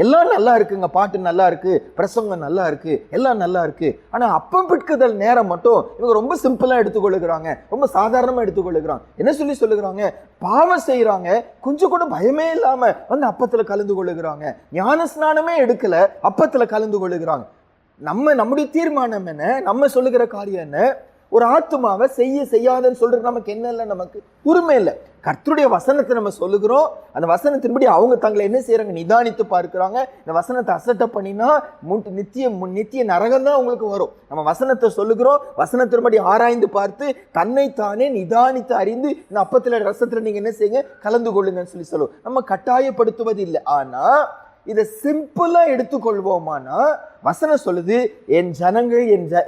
எல்லாம் நல்லா இருக்குங்க, பாட்டு நல்லா இருக்கு, பிரசங்கம் நல்லா இருக்கு, எல்லாம் நல்லா இருக்கு, ஆனா அப்பம் பிற்குதல் நேரம் மட்டும் இவங்க ரொம்ப சிம்பிளா எடுத்துக்கொள்ளுகிறாங்க, ரொம்ப சாதாரணமா எடுத்துக்கொள்ளுகிறாங்க. என்ன சொல்லுகிறாங்க? பாவம் செய்யறாங்க, கொஞ்சம் கூட பயமே இல்லாம வந்து அப்பத்துல கலந்து கொள்ளுகிறாங்க, ஞான ஸ்நானமே எடுக்கல, அப்பத்துல கலந்து கொள்ளுகிறாங்க. நம்முடைய தீர்மானம் என்ன? நம்ம சொல்லுகிற காரியம் என்ன? ஒரு ஆத்துமாவை செய்யாதுன்னு சொல்றது நமக்கு என்ன இல்லை, நமக்கு உரிமை இல்லை. கர்த்தருடைய வசனத்தை நம்ம சொல்லுகிறோம், அந்த வசனத்தின்படி அவங்க தங்களை என்ன செய்யறாங்க? நிதானித்து பார்க்கிறாங்க. இந்த வசனத்தை அசட்டை பண்ணினா நித்திய நரகம் தான் உங்களுக்கு வரும். நம்ம வசனத்தை சொல்லுகிறோம், வசனத்தின்படி ஆராய்ந்து பார்த்து தன்னைத்தானே நிதானித்து அறிந்து இந்த அப்பத்துல ரசத்துல நீங்க என்ன செய்யுங்க? கலந்து கொள்ளுங்கன்னு சொல்லுவோம். நம்ம கட்டாயப்படுத்துவது இல்லை. ஆனா இதை சிம்பிளா எடுத்துக்கொள்வோமானா வசனம் சொல்லுது, என் ஜனங்கள்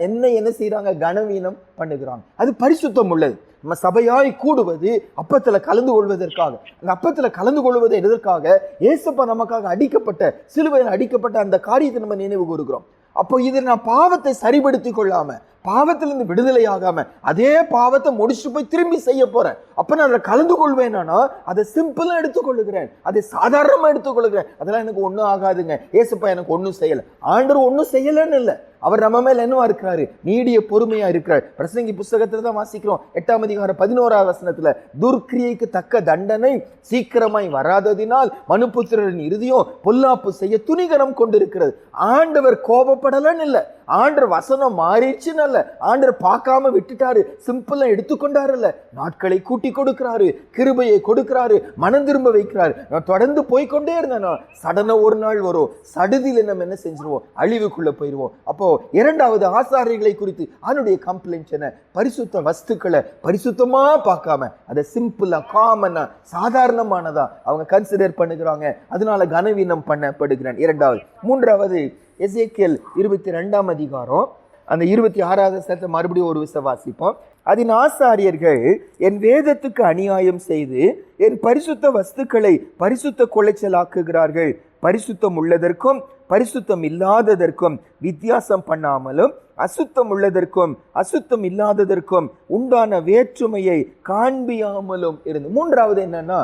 என்னை என்ன செய்யறாங்க? கனவீனம் பண்ணுகிறாங்க. அது பரிசுத்தம் உள்ளது. நம்ம சபையாய் கூடுவது அப்பத்துல கலந்து கொள்வதற்காக. அந்த அப்பத்துல கலந்து கொள்வது எதற்காக? ஏசப்பா நமக்காக அடிக்கப்பட்ட, சிலுவையில் அடிக்கப்பட்ட அந்த காரியத்தை நம்ம நினைவு கூறுகிறோம். அப்போ இது நான் பாவத்தை சரிபடுத்தி கொள்ளாம, பாவத்திலிருந்து விடுதலை ஆகாம அதே பாவத்தை முடிச்சு போய் திரும்பி செய்ய போறேன். அப்ப நான் அதில் கலந்து கொள்வேனா? அதை சிம்பிளா எடுத்துக்கொள்ளுகிறேன், அதை சாதாரணமா எடுத்துக்கொள்ளுகிறேன். அதெல்லாம் எனக்கு ஒன்றும் ஆகாதுங்க, ஏசப்பா எனக்கு ஒன்றும் செய்யலை. ஆண்டவர் ஒன்றும் செய்யலன்னு இல்லை, அவர் நம்ம மேல என்னவா இருக்கிறாரு? நீடிய பொறுமையா இருக்கிறார். பிரசங்கி புஸ்தகத்துல தான் வாசிக்கிறோம், 8:11 வசனத்துல, துர்க்கிரியைக்கு தக்க தண்டனை சீக்கிரமாய் வராததினால் மனுபுத்திரரின் இருதயம் பொல்லாப்பு செய்ய துணிகரம் கொண்டிருக்கிறது. ஆண்டவர் கோபப்படலன்னு இல்லை, ஆண்டவர் வசனம் மாறிச்சுன்னு இல்ல, ஆண்டவர் பார்க்காம விட்டுட்டாரு, சிம்பிளா எடுத்துக்கொண்டாரு இல்ல, நாட்களை கூட்டி கொடுக்கிறாரு, கிருபையை கொடுக்கிறாரு, மனம் திரும்ப வைக்கிறாரு. நான் தொடர்ந்து போய்கொண்டே இருந்தேன்னா சடன ஒரு நாள் வரும், சடுதியில நம்ம என்ன செஞ்சிருவோம்? அழிவுக்குள்ள போயிருவோம். அப்போ 2வது ஆசாரியர்களை குறித்து அவனுடைய கம்ப்ளைண்ட் என்ன? பரிசுத்த வஸ்துக்களை பரிசுத்தமா பார்க்காம அதை சிம்பிளா காமனா சாதாரணமானதா அவங்க கன்சிடர் பண்ணுகிறாங்க. அதனால கனவீனம் பண்ணப்படுகிறான். 2வது. 3வது, எசேக்கியேல் 22 அந்த 26வது வசனத்தை மறுபடியும் ஒரு விஷயம் வாசிப்போம். அதன் ஆசாரியர்கள் என் வேதத்துக்கு அநியாயம் செய்து என் பரிசுத்த வஸ்துக்களை பரிசுத்த கொலைச்சலாக்குகிறார்கள். பரிசுத்தம் உள்ளதற்கும் பரிசுத்தம் இல்லாததற்கும் வித்தியாசம் பண்ணாமலும் அசுத்தம் உள்ளதற்கும் அசுத்தம் இல்லாததற்கும் உண்டான வேற்றுமையை காண்பியாமலும் இருந்து. 3வது என்னன்னா,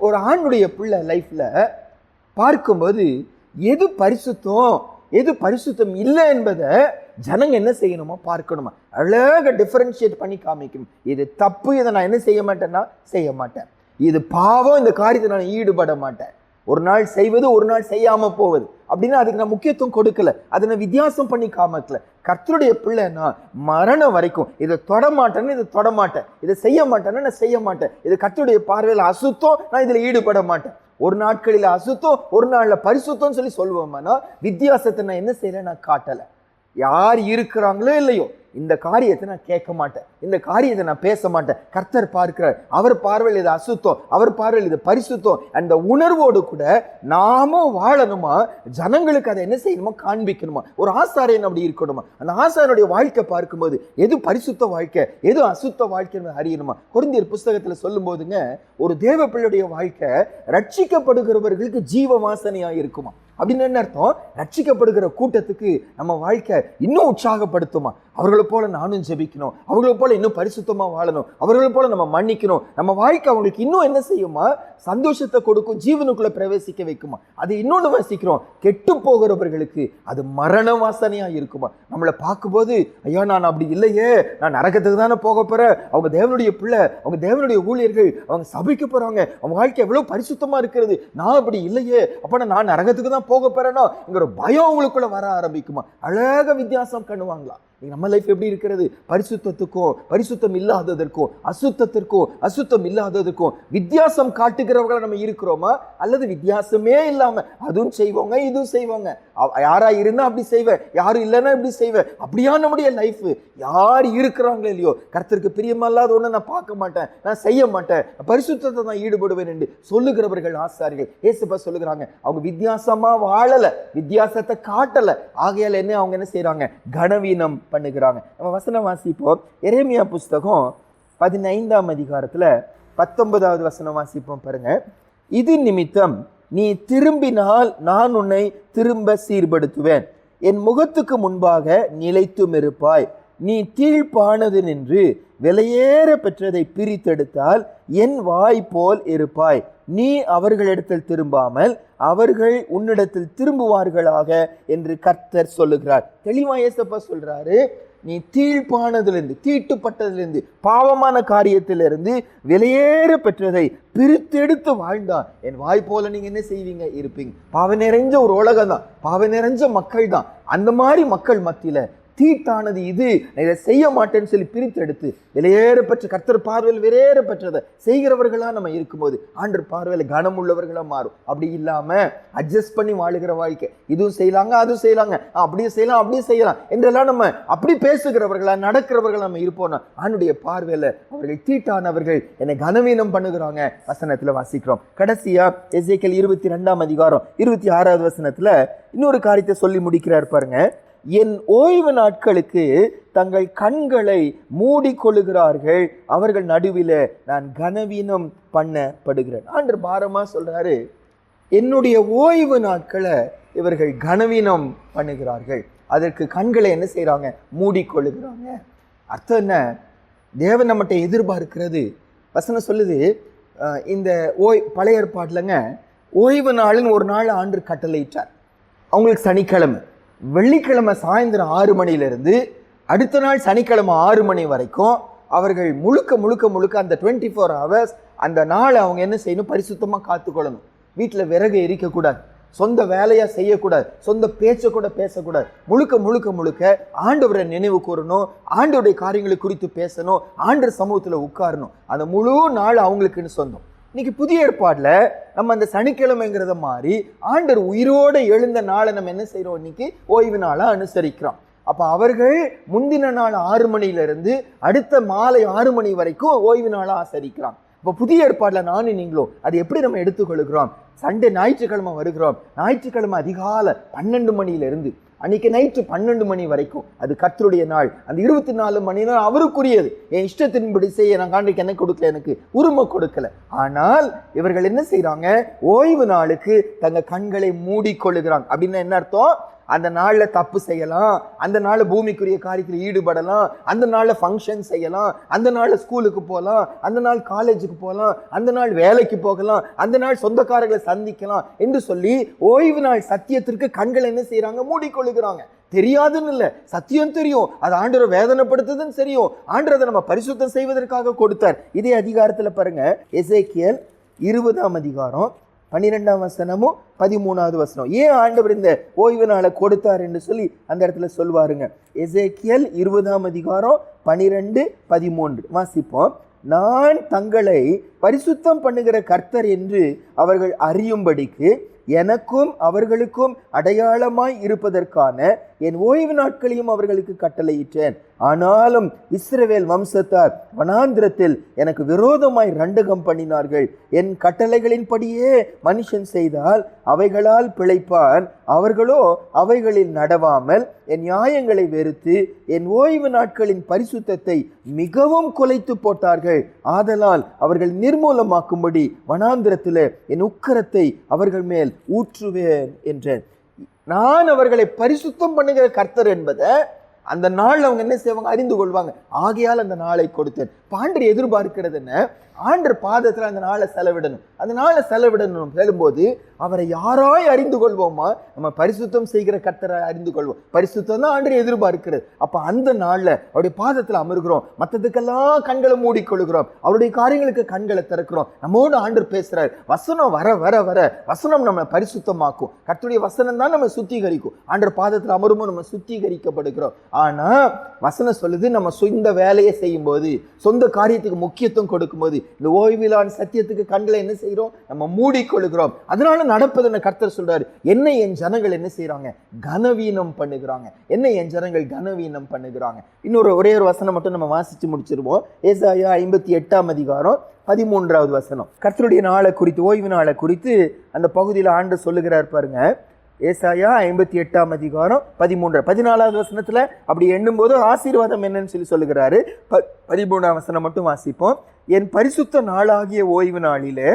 ஒரு ஆணுடைய பிள்ளை லைஃப்ல பார்க்கும்போது எது பரிசுத்தம் எது பரிசுத்தம் இல்லை என்பதை ஜனங்க என்ன செய்யணுமா? பார்க்கணுமா? அழகா டிஃபரன்ஷியேட் பண்ணி காமிக்கணும். இது தப்பு, இதை நான் என்ன செய்ய மாட்டேன்னா செய்ய மாட்டேன், இது பாவம், இந்த காரியத்தை நான் ஈடுபட மாட்டேன், ஒரு நாள் செய்வது ஒரு நாள் செய்யாம போவது அப்படின்னா அதுக்கு நான் முக்கியத்துவம் கொடுக்கல, அதை நான் வித்தியாசம் பண்ணி காமிக்கல. கர்த்தருடைய பிள்ளைன்னா மரணம் வரைக்கும் இதை தொடமாட்டேன்னு இதை தொடமாட்டேன், இதை செய்ய மாட்டேன்னு நான் செய்ய மாட்டேன், இது கர்த்தருடைய பார்வையில் அசுத்தம், நான் இதுல ஈடுபட மாட்டேன். ஒரு நாட்களில் அசுத்தம், ஒரு நாள்ல பரிசுத்தம் சொல்லி சொல்லுவோம்னா வித்தியாசத்தை நான் என்ன செய்யல? நான் காட்டல. யார் இருக்கிறாங்களோ இல்லையோ இந்த காரியத்தை நான் கேட்க மாட்டேன், இந்த காரியத்தை நான் பேச மாட்டேன். கர்த்தர் பார்க்கிறார், அவர் பார்வையில் இது அசுத்தம், அவர் பார்வையில் இது பரிசுத்தம். அந்த உணர்வோடு கூட நாமும் வாழணுமா? ஜனங்களுக்கு அதை என்ன செய்யணுமா? காண்பிக்கணுமா? ஒரு ஆசாரியன் அப்படி இருக்கணுமா? அந்த ஆசாரியனுடைய வாழ்க்கை பார்க்கும்போது எது பரிசுத்த வாழ்க்கை, எது அசுத்த வாழ்க்கை அறியணுமா? கொரிந்தியர் புஸ்தகத்துல சொல்லும் போதுங்க, ஒரு தேவ பிள்ளையுடைய வாழ்க்கை ரட்சிக்கப்படுகிறவர்களுக்கு ஜீவ வாசனையா இருக்குமா? அப்படின்னு என்ன அர்த்தம்? ரட்சிக்கப்படுகிற கூட்டத்துக்கு நம்ம வாழ்க்கை இன்னும் உற்சாகப்படுத்துமா? அவர்களை போல நானும் ஜெபிக்கணும், அவர்களை போல இன்னும் பரிசுத்தமா வாழணும், அவர்களை போல நம்ம மன்னிக்கணும். நம்ம வாழ்க்கை அவங்களுக்கு இன்னும் என்ன செய்யுமா? சந்தோஷத்தை கொடுக்கும், ஜீவனுக்குள்ள பிரவேசிக்க வைக்குமா? அது இன்னொன்று வாசிக்கிறோம், கெட்டு போகிறவர்களுக்கு அது மரண வாசனையா இருக்குமா? நம்மளை பார்க்கும்போது ஐயா நான் அப்படி இல்லையே, நான் நரகத்துக்கு தானே போக போறேன், அவங்க தேவனுடைய பிள்ளை, அவங்க தேவனுடைய ஊழியர்கள், அவங்க சபைக்கு போறாங்க, அவங்க வாழ்க்கை எவ்வளவு பரிசுத்தமா இருக்கிறது, நான் அப்படி இல்லையே, அப்ப நான் நரகத்துக்கு தான் போக போறேன்னா இங்க ஒரு பயம் உங்களுக்குள்ள வர ஆரம்பிக்குமா? அழக வித்தியாசம் பண்ணுவாங்களா? நம்ம லைஃப் எப்படி இருக்கிறது? பரிசுத்தத்துக்கும் பரிசுத்தம் இல்லாததற்கும், அசுத்தம் இல்லாததற்கும் வித்தியாசம் காட்டுகிறவர்களா நம்ம இருக்கிறோமா? அல்லது வித்தியாசமே இல்லாம அதுவும் செய்வோங்க இதுவும் செய்வோங்க, யாரா இருந்தா அப்படி செய்வேன், யாரும் இல்லைன்னா இப்படி செய்வேன், அப்படியா நம்முடைய லைஃப்? யார் இருக்கிறாங்களோ இல்லையோ, கர்த்தருக்கு பிரியமில்லாத ஒண்ணு நான் பார்க்க மாட்டேன், நான் செய்ய மாட்டேன், பரிசுத்தத்தை நான் ஈடுபடுவேன் என்று சொல்லுகிறவர்கள் ஆசாரிகள். இயேசுப்பா சொல்லுகிறாங்க, அவங்க வித்தியாசமா வாழல, வித்தியாசத்தை காட்டல. ஆகையால என்ன அவங்க என்ன செய்யறாங்க? கனவீனம் பண்ணுகிறாங்க. நம்ம வசனம் வாசிப்போம். எரேமியா புஸ்தகம் 15ஆம் அதிகாரத்துல 19வது வசனம் வாசிப்போம் பாருங்க. இது நிமித்தம் நீ திரும்பினால் நான் உன்னை திரும்ப சீர்படுத்துவேன், என் முகத்துக்கு முன்பாக நிலைத்தும் இருப்பாய். நீ கீழ்ப்பானது நின்று விலையேற பெற்றதை பிரித்தெடுத்தால் என் வாய் போல் இருப்பாய். நீ அவர்களிடத்தில் திரும்பாமல் அவர்கள் உன்னிடத்தில் திரும்புவார்களாக என்று கர்த்தர் சொல்லுகிறார். தெளிவா இயேசுப்பா சொல்றாரு, நீ தீழ்ப்பானதிலிருந்து, தீட்டுப்பட்டதிலிருந்து, பாவமான காரியத்திலிருந்து விலையேற பெற்றதை பிரித்தெடுத்து வாழ்ந்தா என் வாய் போல நீங்க என்ன செய்வீங்க? இருப்பீங்க. பாவ நிறைஞ்ச ஒரு உலகம் தான், பாவ நிறைஞ்ச மக்கள் தான். அந்த மாதிரி மக்கள் மத்தியில தீட்டானது இது, நான் இதை செய்ய மாட்டேன்னு சொல்லி பிரித்தெடுத்து விலையேற பெற்ற கர்த்தர் பார்வையில் விலையேற பெற்றதை செய்கிறவர்களா நம்ம இருக்கும்போது ஆண்டவர் பார்வையில் கனம் உள்ளவர்களா மாறும். அப்படி இல்லாம அட்ஜஸ்ட் பண்ணி வாழுகிற வாழ்க்கை, இதுவும் செய்யலாங்க அதுவும் செய்யலாங்க, அப்படியே செய்யலாம் அப்படியே செய்யலாம் என்றெல்லாம் நம்ம அப்படி பேசுகிறவர்களா நடக்கிறவர்களா நம்ம இருப்போம்னா ஆண்டுடைய பார்வையில அவர்கள் தீட்டானவர்கள், என்னை கனவீனம் பண்ணுகிறாங்க. வசனத்துல வாசிக்கிறோம். கடைசியா எசேக்கியேல் 22ஆம் அதிகாரம் 26வது வசனத்துல இன்னொரு காரியத்தை சொல்லி முடிக்கிறார் பாருங்க. என் ஓய்வு நாட்களுக்கு தங்கள் கண்களை மூடிக்கொள்ளுகிறார்கள், அவர்கள் நடுவில் நான் கனவீனம் பண்ணப்படுகிறேன். ஆண்டவர் பாரமா சொல்றாரு, என்னுடைய ஓய்வு நாட்களை இவர்கள் கனவீனம் பண்ணுகிறார்கள், அதற்கு கண்களை என்ன செய்யறாங்க? மூடிக்கொள்ளுகிறாங்க. அர்த்தம் என்ன? தேவன் நம்மகிட்ட எதிர்பார்க்கிறது, வசனம் சொல்லுது, இந்த பழைய ஏற்பாட்டுலங்க ஓய்வு நாளுன்னு ஒரு நாள் ஆண்டவர் கட்டளையிட்டார். அவங்களுக்கு சனிக்கிழமை, வெள்ளிக்கிழமை சாயந்தரம் 6 மணியிலிருந்து அடுத்த நாள் சனிக்கிழமை 6 மணி வரைக்கும் அவர்கள் முழுக்க முழுக்க முழுக்க அந்த 24 hours அந்த நாளை அவங்க என்ன செய்யணும்? பரிசுத்தமா காத்துக்கொள்ளணும். வீட்டில் விறகு எரிக்கக்கூடாது, சொந்த வேலையா செய்யக்கூடாது, சொந்த பேச்சை கூட பேசக்கூடாது. முழுக்க முழுக்க முழுக்க ஆண்டவரை நினைவு கூறணும், ஆண்டவருடைய காரியங்களை குறித்து பேசணும், ஆண்டவர் சமூகத்துல உட்காரணும். அந்த முழு நாள் அவங்களுக்குன்னு சொந்தம். இன்னைக்கு புதிய ஏற்பாடுல நம்ம அந்த சனிக்கிழமைங்கிறத மாதிரி ஆண்டவர் உயிரோட எழுந்த நாளை நம்ம என்ன செய்யறோம்? இன்னைக்கு ஓய்வு நாளா அனுசரிக்கிறோம். அப்ப அவர்கள் முந்தின நாள் 6 மணியிலிருந்து அடுத்த மாலை 6 மணி வரைக்கும் ஓய்வு நாளா ஆசரிக்கிறான். இப்ப புதிய ஏற்பாடுல நானும் நீங்களும் அது எப்படி நம்ம எடுத்துக்கொள்கிறோம்? சண்டே ஞாயிற்றுக்கிழமை வருகிறோம், ஞாயிற்றுக்கிழமை அதிகாலை 12 மணியிலிருந்து அன்னைக்கு நைட்டு 12 மணி வரைக்கும் அது கர்த்தருடைய நாள். அந்த 24 மணி நேரம் அவருக்குரியது. என் இஷ்டத்தின்படி செய்ய நான் காண்பிக்க என்ன கொடுக்கல, எனக்கு உரிமை கொடுக்கல. ஆனால் இவர்கள் என்ன செய்யறாங்க? ஓய்வு நாளுக்கு தங்க கண்களை மூடிக்கொள்ளுகிறாங்க. அப்படின்னா என்ன அர்த்தம்? அந்த நாள்ல தப்பு செய்யலாம், அந்த நாள்ல பூமிக்குரிய காரியத்தில் ஈடுபடலாம், அந்த நாள்ல ஃபங்க்ஷன் செய்யலாம், அந்த நாள்ல ஸ்கூலுக்கு போகலாம், அந்த நாள் காலேஜுக்கு போகலாம், அந்த நாள் வேலைக்கு போகலாம், அந்த நாள் சொந்தக்காரர்களை சந்திக்கலாம் என்று சொல்லி ஓய்வு நாள் சத்தியத்திற்கு கண்கள் என்ன செய்யறாங்க? மூடிக்கொள்ளுகிறாங்க. தெரியாதுன்னு இல்ல, சத்தியம் தெரியும், அது ஆண்டவரை வேதனைப்படுத்துதுன்னு தெரியும். ஆண்டவர் அதை நம்ம பரிசுத்தம் செய்வதற்காக கொடுத்தார். இதே அதிகாரத்துல பாருங்க, எசேக்கியேல் 20ஆம் அதிகாரம் 12ஆம் வசனமும் 13வது வசனம். ஏன் ஆண்டவர் இந்த ஓய்வு நாளை கொடுத்தார் என்று சொல்லி அந்த இடத்துல சொல்வாருங்க. எசேக்கியேல் 20ஆம் அதிகாரம் 12, 13 வாசிப்போம். நான் தங்களை பரிசுத்தம் பண்ணுகிற கர்த்தர் என்று அவர்கள் அறியும்படிக்கு எனக்கும் அவர்களுக்கும் அடையாளமாய் இருப்பதற்கான என் ஓய்வு நாட்களையும் அவர்களுக்கு கட்டளையிட்டேன். ஆனாலும் இஸ்ரவேல் வம்சத்தார் வனாந்திரத்தில் எனக்கு விரோதமாய் ரண்டகம் பண்ணினார்கள். என் கட்டளைகளின்படியே மனுஷன் செய்தால் அவைகளால் பிழைப்பான், அவர்களோ அவைகளில் நடவாமல் என் நியாயங்களை வெறுத்து என் ஓய்வு நாட்களின் பரிசுத்தத்தை மிகவும் குலைத்து போட்டார்கள். ஆதலால் அவர்கள் நிர்மூலமாக்கும்படி வனாந்திரத்தில் என் உக்கிரத்தை அவர்கள் மேல் ஊற்றுவேன் என்றேன். நான் அவர்களை பரிசுத்தம் பண்ணுகிற கர்த்தர் என்பதை அந்த நாள் அவங்க என்ன செய்வாங்க? அறிந்து கொள்வாங்க. ஆகையால் அந்த நாளை கொடுத்தேன். ஆண்டவர் எதிர்பார்க்கிறது என்ன? ஆண்டவர் பாதத்துல அந்த நாளை செலவிடணும். அந்த நாளை செலவிடணும் செல்லும்போது அவரை யாராய் அறிந்து கொள்வோமா? நம்ம பரிசுத்தம் செய்கிற கர்த்தரை அறிந்து கொள்வோம். பரிசுத்தம் தான் ஆண்டவர் எதிர்பார்க்கிறது. அப்ப அந்த நாள்ல அவருடைய பாதத்துல அமர்கிறோம், மற்றதுக்கெல்லாம் கண்களை மூடிக்கொள்கிறோம், அவருடைய காரியங்களுக்கு கண்களை திறக்கிறோம். நம்மோடு ஆண்டவர் பேசுறார். வசனம் வர வர வர வசனம் நம்ம பரிசுத்தமாக்கும். கர்த்தருடைய வசனம் தான் நம்ம சுத்திகரிக்கும். ஆண்டவர் பாதத்துல அமரும்போது நம்ம சுத்திகரிக்கப்படுகிறோம். ஆனா வசனம் சொல்லுது, நம்ம சொந்த வேலையை செய்யும் போது, சொந்த காரியத்துக்கு முக்கியத்துவம் கொடுக்கும் போது, இந்த ஓய்விலான சத்தியத்துக்கு கண்களை என்ன செய்யறோம்? நம்ம மூடிக்கொள்கிறோம். அதனால நடப்பது என்ன? கர்த்தர் சொல்றாரு, என்னை என் ஜனங்கள் என்ன செய்யறாங்க? கனவீனம் பண்ணுகிறாங்க. என்னை என் ஜனங்கள் கனவீனம் பண்ணுகிறாங்க. இன்னொரு ஒரே ஒரு வசனம் மட்டும் நம்ம வாசிச்சு முடிச்சிருவோம். ஏசாயா 58 13வது வசனம். கர்த்தருடைய நாளை குறித்து, ஓய்வு நாளை குறித்து அந்த பகுதியில் ஆண்டு சொல்லுகிறார் பாருங்க. ஏசாயா 58 13 14வது வசனத்துல அப்படி எண்ணும் போது ஆசீர்வாதம் என்னன்னு சொல்லி சொல்லுகிறாரு. 13ஆம் வசனம் மட்டும் வாசிப்போம். என் பரிசுத்த நாளாகிய ஓய்வு நாளிலே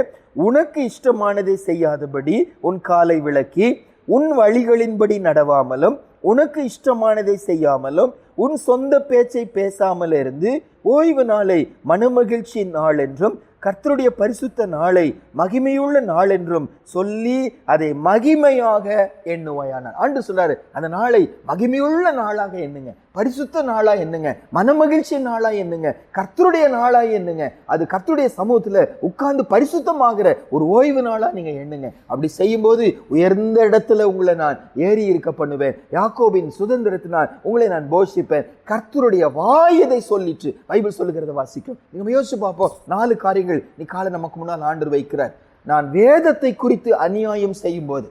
உனக்கு இஷ்டமானதை செய்யாதபடி உன் காலை விலக்கி, உன் வழிகளின்படி நடவாமலும் உனக்கு இஷ்டமானதை செய்யாமலும் உன் சொந்த பேச்சை பேசாமல் இருந்து ஓய்வு நாளை மனமகிழ்ச்சி நாள் என்றும் கர்த்தருடைய பரிசுத்த நாளை மகிமையுள்ள நாள் என்றும் சொல்லி அதை மகிமையாக எண்ணுவாயானார். ஆண்டு சொல்றாரு, அந்த நாளை மகிமையுள்ள நாளாக எண்ணுங்க, பரிசுத்த நாளா எண்ணுங்க, மனமகிழ்ச்சி நாளா எண்ணுங்க, கர்த்தருடைய நாளா எண்ணுங்க. அது கர்த்தருடைய சமூகத்துல உட்கார்ந்து பரிசுத்தமாகிற ஒரு ஓய்வு நாளா நீங்க எண்ணுங்க. அப்படி செய்யும் போது உயர்ந்த இடத்துல உங்களை நான் ஏறி இருக்க பண்ணுவேன். யாக்கோபின் சுதந்திரத்தினால் உங்களை நான் போஷிப்பேன். கர்த்தருடைய வாயதை சொல்லிட்டு பைபிள் சொல்லுகிறத வாசிக்கும். நீங்க யோசிச்சு பார்ப்போம். 4 காரியங்கள் நீ காலை நமக்கு முன்னால் ஆண்டவர் வைக்கிறார். நான் வேதத்தை குறித்து அநியாயம் செய்யும் போது,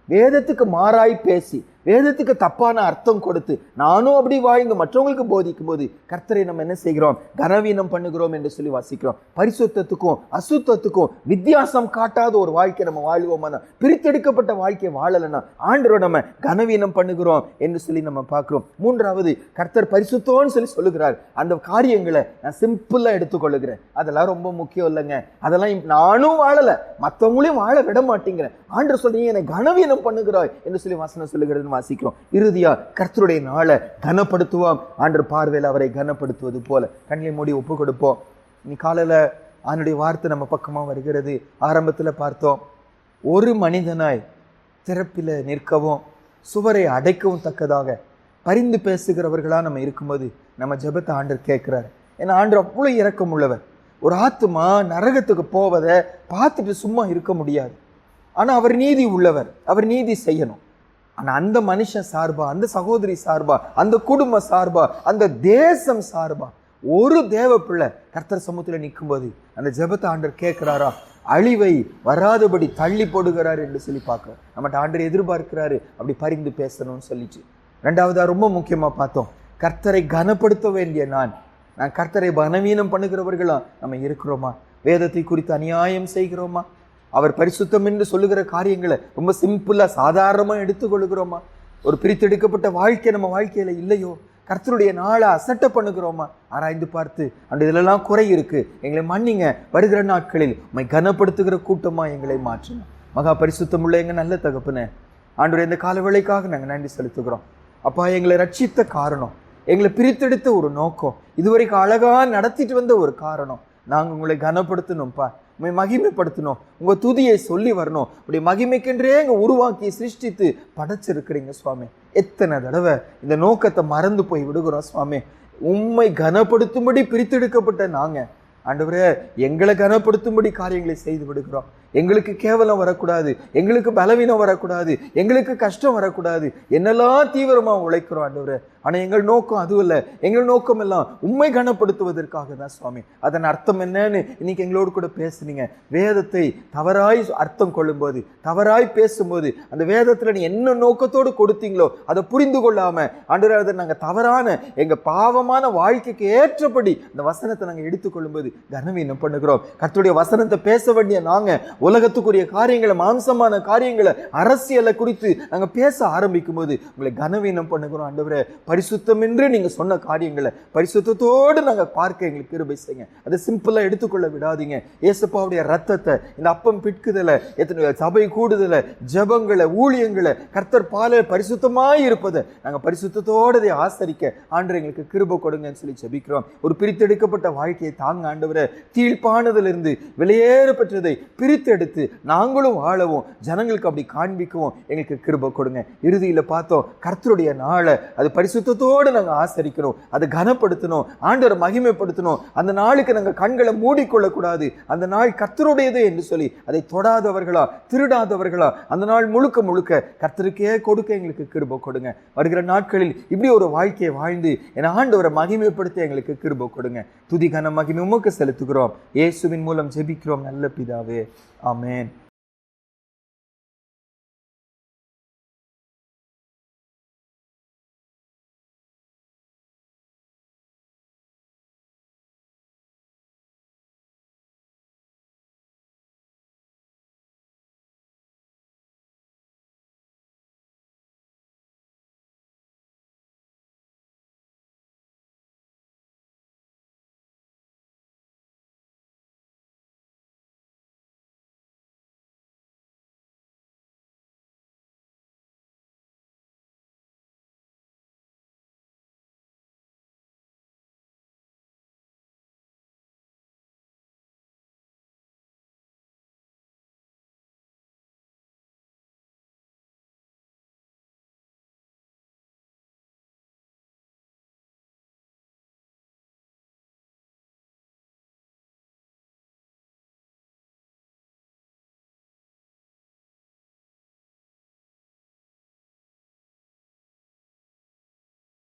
வேதத்துக்கு மாறாய் பேசி, வேதத்துக்கு தப்பான அர்த்தம் கொடுத்து நானும் அப்படி வாய்ந்து மற்றவங்களுக்கு போதிக்கும் போது கர்த்தரை நம்ம என்ன செய்கிறோம்? கனவீனம் பண்ணுகிறோம் என்று சொல்லி வாசிக்கிறோம். பரிசுத்தத்துக்கும் அசுத்தத்துக்கும் வித்தியாசம் காட்டாத ஒரு வாழ்க்கை நம்ம வாழ்வோம்னா, பிரித்தெடுக்கப்பட்ட வாழ்க்கையை வாழலைன்னா ஆண்டவரை நம்ம கனவீனம் பண்ணுகிறோம் என்று சொல்லி நம்ம பார்க்கிறோம். 3வது, கர்த்தர் பரிசுத்தம்னு சொல்லி சொல்லுகிறார். அந்த காரியங்களை நான் சிம்பிளா எடுத்துக்கொள்ளுகிறேன். அதெல்லாம் ரொம்ப முக்கியம் இல்லைங்க. அதெல்லாம் நானும் வாழலை, மற்றவங்களையும் வாழ விட மாட்டேங்கிறேன். ஆண்டவர் சொல்றீங்க என்னை கனவீனம் பண்ணுகிறாய் என்று சொல்லி வசனம் சொல்லுகிறது வாசிக்கிறோம். இறுதியா கர்த்தருடைய நாளை கனப்படுத்துவோம். ஆண்டவர் பார்வையில் அவரை கனப்படுத்துவது போல கண்களை மூடி ஒப்பு கொடுப்போம். நீ காலையில அவனுடைய வார்த்தை நம்ம பக்கமா வருகிறது. ஆரம்பத்துல பார்த்தோம், ஒரு மனிதனாய் திறப்பில நிற்கவும் சுவரை அடைக்கவும் தக்கதாக பரிந்து பேசுகிறவர்களா நம்ம இருக்கும்போது நம்ம ஜெபத்தை ஆண்டவர் கேட்கிறார். ஏன்னா ஆண்டவர் அவ்வளவு இரக்கம் உள்ளவர். ஒரு ஆத்துமா நரகத்துக்கு போவதை பார்த்துட்டு சும்மா இருக்க முடியாது. ஆனா அவர் நீதி உள்ளவர், அவர் நீதி செய்யணும். ஆனா அந்த மனுஷன் சார்பா, அந்த சகோதரி சார்பா, அந்த குடும்ப சார்பா, அந்த தேசம் சார்பா ஒரு தேவ பிள்ளை கர்த்தர் சமூகத்துல நிற்கும் போது அந்த ஜெபத்தை ஆண்டவர் கேட்கிறாரா? அழிவை வராதபடி தள்ளி போடுகிறார் என்று சொல்லி பார்க்கிறோம். நம்மகிட்ட ஆண்டவர் எதிர்பார்க்கிறாரு அப்படி பரிந்து பேசணும்னு சொல்லிச்சு. 2வதா ரொம்ப முக்கியமா பார்த்தோம், கர்த்தரை கனப்படுத்த வேண்டிய நான் கர்த்தரை கனவீனம் பண்ணுகிறவர்களா நம்ம இருக்கிறோமா? வேதத்தை குறித்து அநியாயம் செய்கிறோமா? அவர் பரிசுத்தம் என்று சொல்லுகிற காரியங்களை ரொம்ப சிம்பிளா சாதாரணமா எடுத்துக்கொள்ளுகிறோமா? ஒரு பிரித்தெடுக்கப்பட்ட வாழ்க்கை நம்ம வாழ்க்கையில இல்லையோ? கர்த்தருடைய நாளை அசட்டை பண்ணுகிறோமா? ஆராய்ந்து பார்த்து அந்த இதெல்லாம் குறை இருக்கு, எங்களை மன்னிங்க, வருகிற நாட்களில் உம்மை கனப்படுத்துகிற கூட்டமா எங்களை மாற்றணும். மகா பரிசுத்தம் உள்ள எங்க நல்ல தகப்பனே, ஆண்டவரே, இந்த கால வேளைக்காக நாங்கள் நன்றி செலுத்துகிறோம். அப்பா, எங்களை ரட்சித்த காரணம், எங்களை பிரித்தெடுத்த ஒரு நோக்கம், இதுவரைக்கும் அழகா நடத்திட்டு வந்த ஒரு காரணம், நாங்கள் உங்களை கனப்படுத்தணும்ப்பா, உண்மை மகிமைப்படுத்தணும், உங்க துதியை சொல்லி வரணும். அப்படி மகிமைக்கென்றே எங்க உருவாக்கி சிருஷ்டித்து படைச்சிருக்கிறீங்க சுவாமி. எத்தனை தடவை இந்த நோக்கத்தை மறந்து போய் விடுகிறோம் சுவாமி. உண்மை கனப்படுத்தும்படி பிரித்தெடுக்கப்பட்ட நாங்க ஆண்டவரே, எங்களை கனப்படுத்தும்படி காரியங்களை செய்து விடுகிறோம். எங்களுக்கு கேவலம் வரக்கூடாது, எங்களுக்கு பலவீனம் வரக்கூடாது, எங்களுக்கு கஷ்டம் வரக்கூடாது, என்னெல்லாம் தீவிரமா உழைக்கிறோம் ஆண்டவரே. ஆனா எங்கள் நோக்கம் அதுவும் இல்லை. எங்கள் நோக்கம் எல்லாம் உண்மை கனப்படுத்துவதற்காக தான் சுவாமி. அதன் அர்த்தம் என்னன்னு இன்னைக்கு எங்களோடு கூட பேசுனீங்க. வேதத்தை தவறாய் அர்த்தம் கொள்ளும்போது, தவறாய் பேசும்போது, அந்த வேதத்துல நீ என்ன நோக்கத்தோடு கொடுத்தீங்களோ அதை புரிந்து கொள்ளாம ஆண்டவரே, அதை நாங்க தவறான எங்க பாவமான வாழ்க்கைக்கு ஏற்றபடி அந்த வசனத்தை நாங்க எடுத்துக்கொள்ளும் போது கனவீனம் பண்ணுகிறோம். கர்த்தருடைய வசனத்தை பேச வேண்டிய நாங்க உலகத்துக்குரிய காரியங்களை, மாம்சமான காரியங்களை, அரசியலை குறித்து நாங்க பேச ஆரம்பிக்கும் போது உங்களை கனவீனம் பண்ணுகிறோம். ஆண்டவரே, பரிசுத்தம் என்று நீங்க சொன்ன காரியங்களை பரிசுத்தத்தோடு நாங்க பார்க்க எங்களுக்கு கிருபை செய்யுங்க. அதை சிம்பிளா எடுத்துக்கொள்ள விடாதீங்க. இயேசுப்பாவுடைய ரத்தத்தை, இந்த அப்பம் பிட்குதலை, எத்தனை சபை கூடுதலை, ஜபங்களை, ஊழியங்களை, கர்த்தர் பால பரிசுத்தமாய் இருப்பதை நாங்க பரிசுத்தத்தோடு ஆசரிக்க ஆண்டவர் எங்களுக்கு கிருபை கொடுங்கன்னு சொல்லி ஜெபிக்கிறோம். ஒரு பிரித்தெடுக்கப்பட்ட வாழ்க்கையை தாங்க ஆண்டவரே. தீழ்ப்பானதிலிருந்து வெளியேற பெற்றதை பிரித்து பிரித்தெடுத்து நாங்களும் வாழவும், ஜனங்களுக்கு அப்படி காண்பிக்கவும் எங்களுக்கு கிருபை கொடுங்க. இறுதியில் பார்த்தோம், கர்த்தருடைய நாளை அது பரிசுத்தத்தோடு நாங்கள் ஆசரிக்கணும், அதை கனப்படுத்தணும், ஆண்டவரை மகிமைப்படுத்தணும். அந்த நாளுக்கு நாங்கள் கண்களை மூடிக்கொள்ளக்கூடாது. அந்த நாள் கர்த்தருடையது என்று சொல்லி அதை தொடாதவர்களா, திருடாதவர்களா அந்த நாள் முழுக்க முழுக்க கர்த்தருக்கே கொடுக்க எங்களுக்கு கிருபை கொடுங்க. வருகிற நாட்களில் இப்படி ஒரு வாழ்க்கையை வாழ்ந்து என் ஆண்டவரை மகிமைப்படுத்த எங்களுக்கு கிருபை கொடுங்க. துதி கன மகிமை உமக்கு செலுத்துகிறோம். இயேசுவின் மூலம் ஜெபிக்கிறோம் நல்ல பிதாவே, ஆமென்.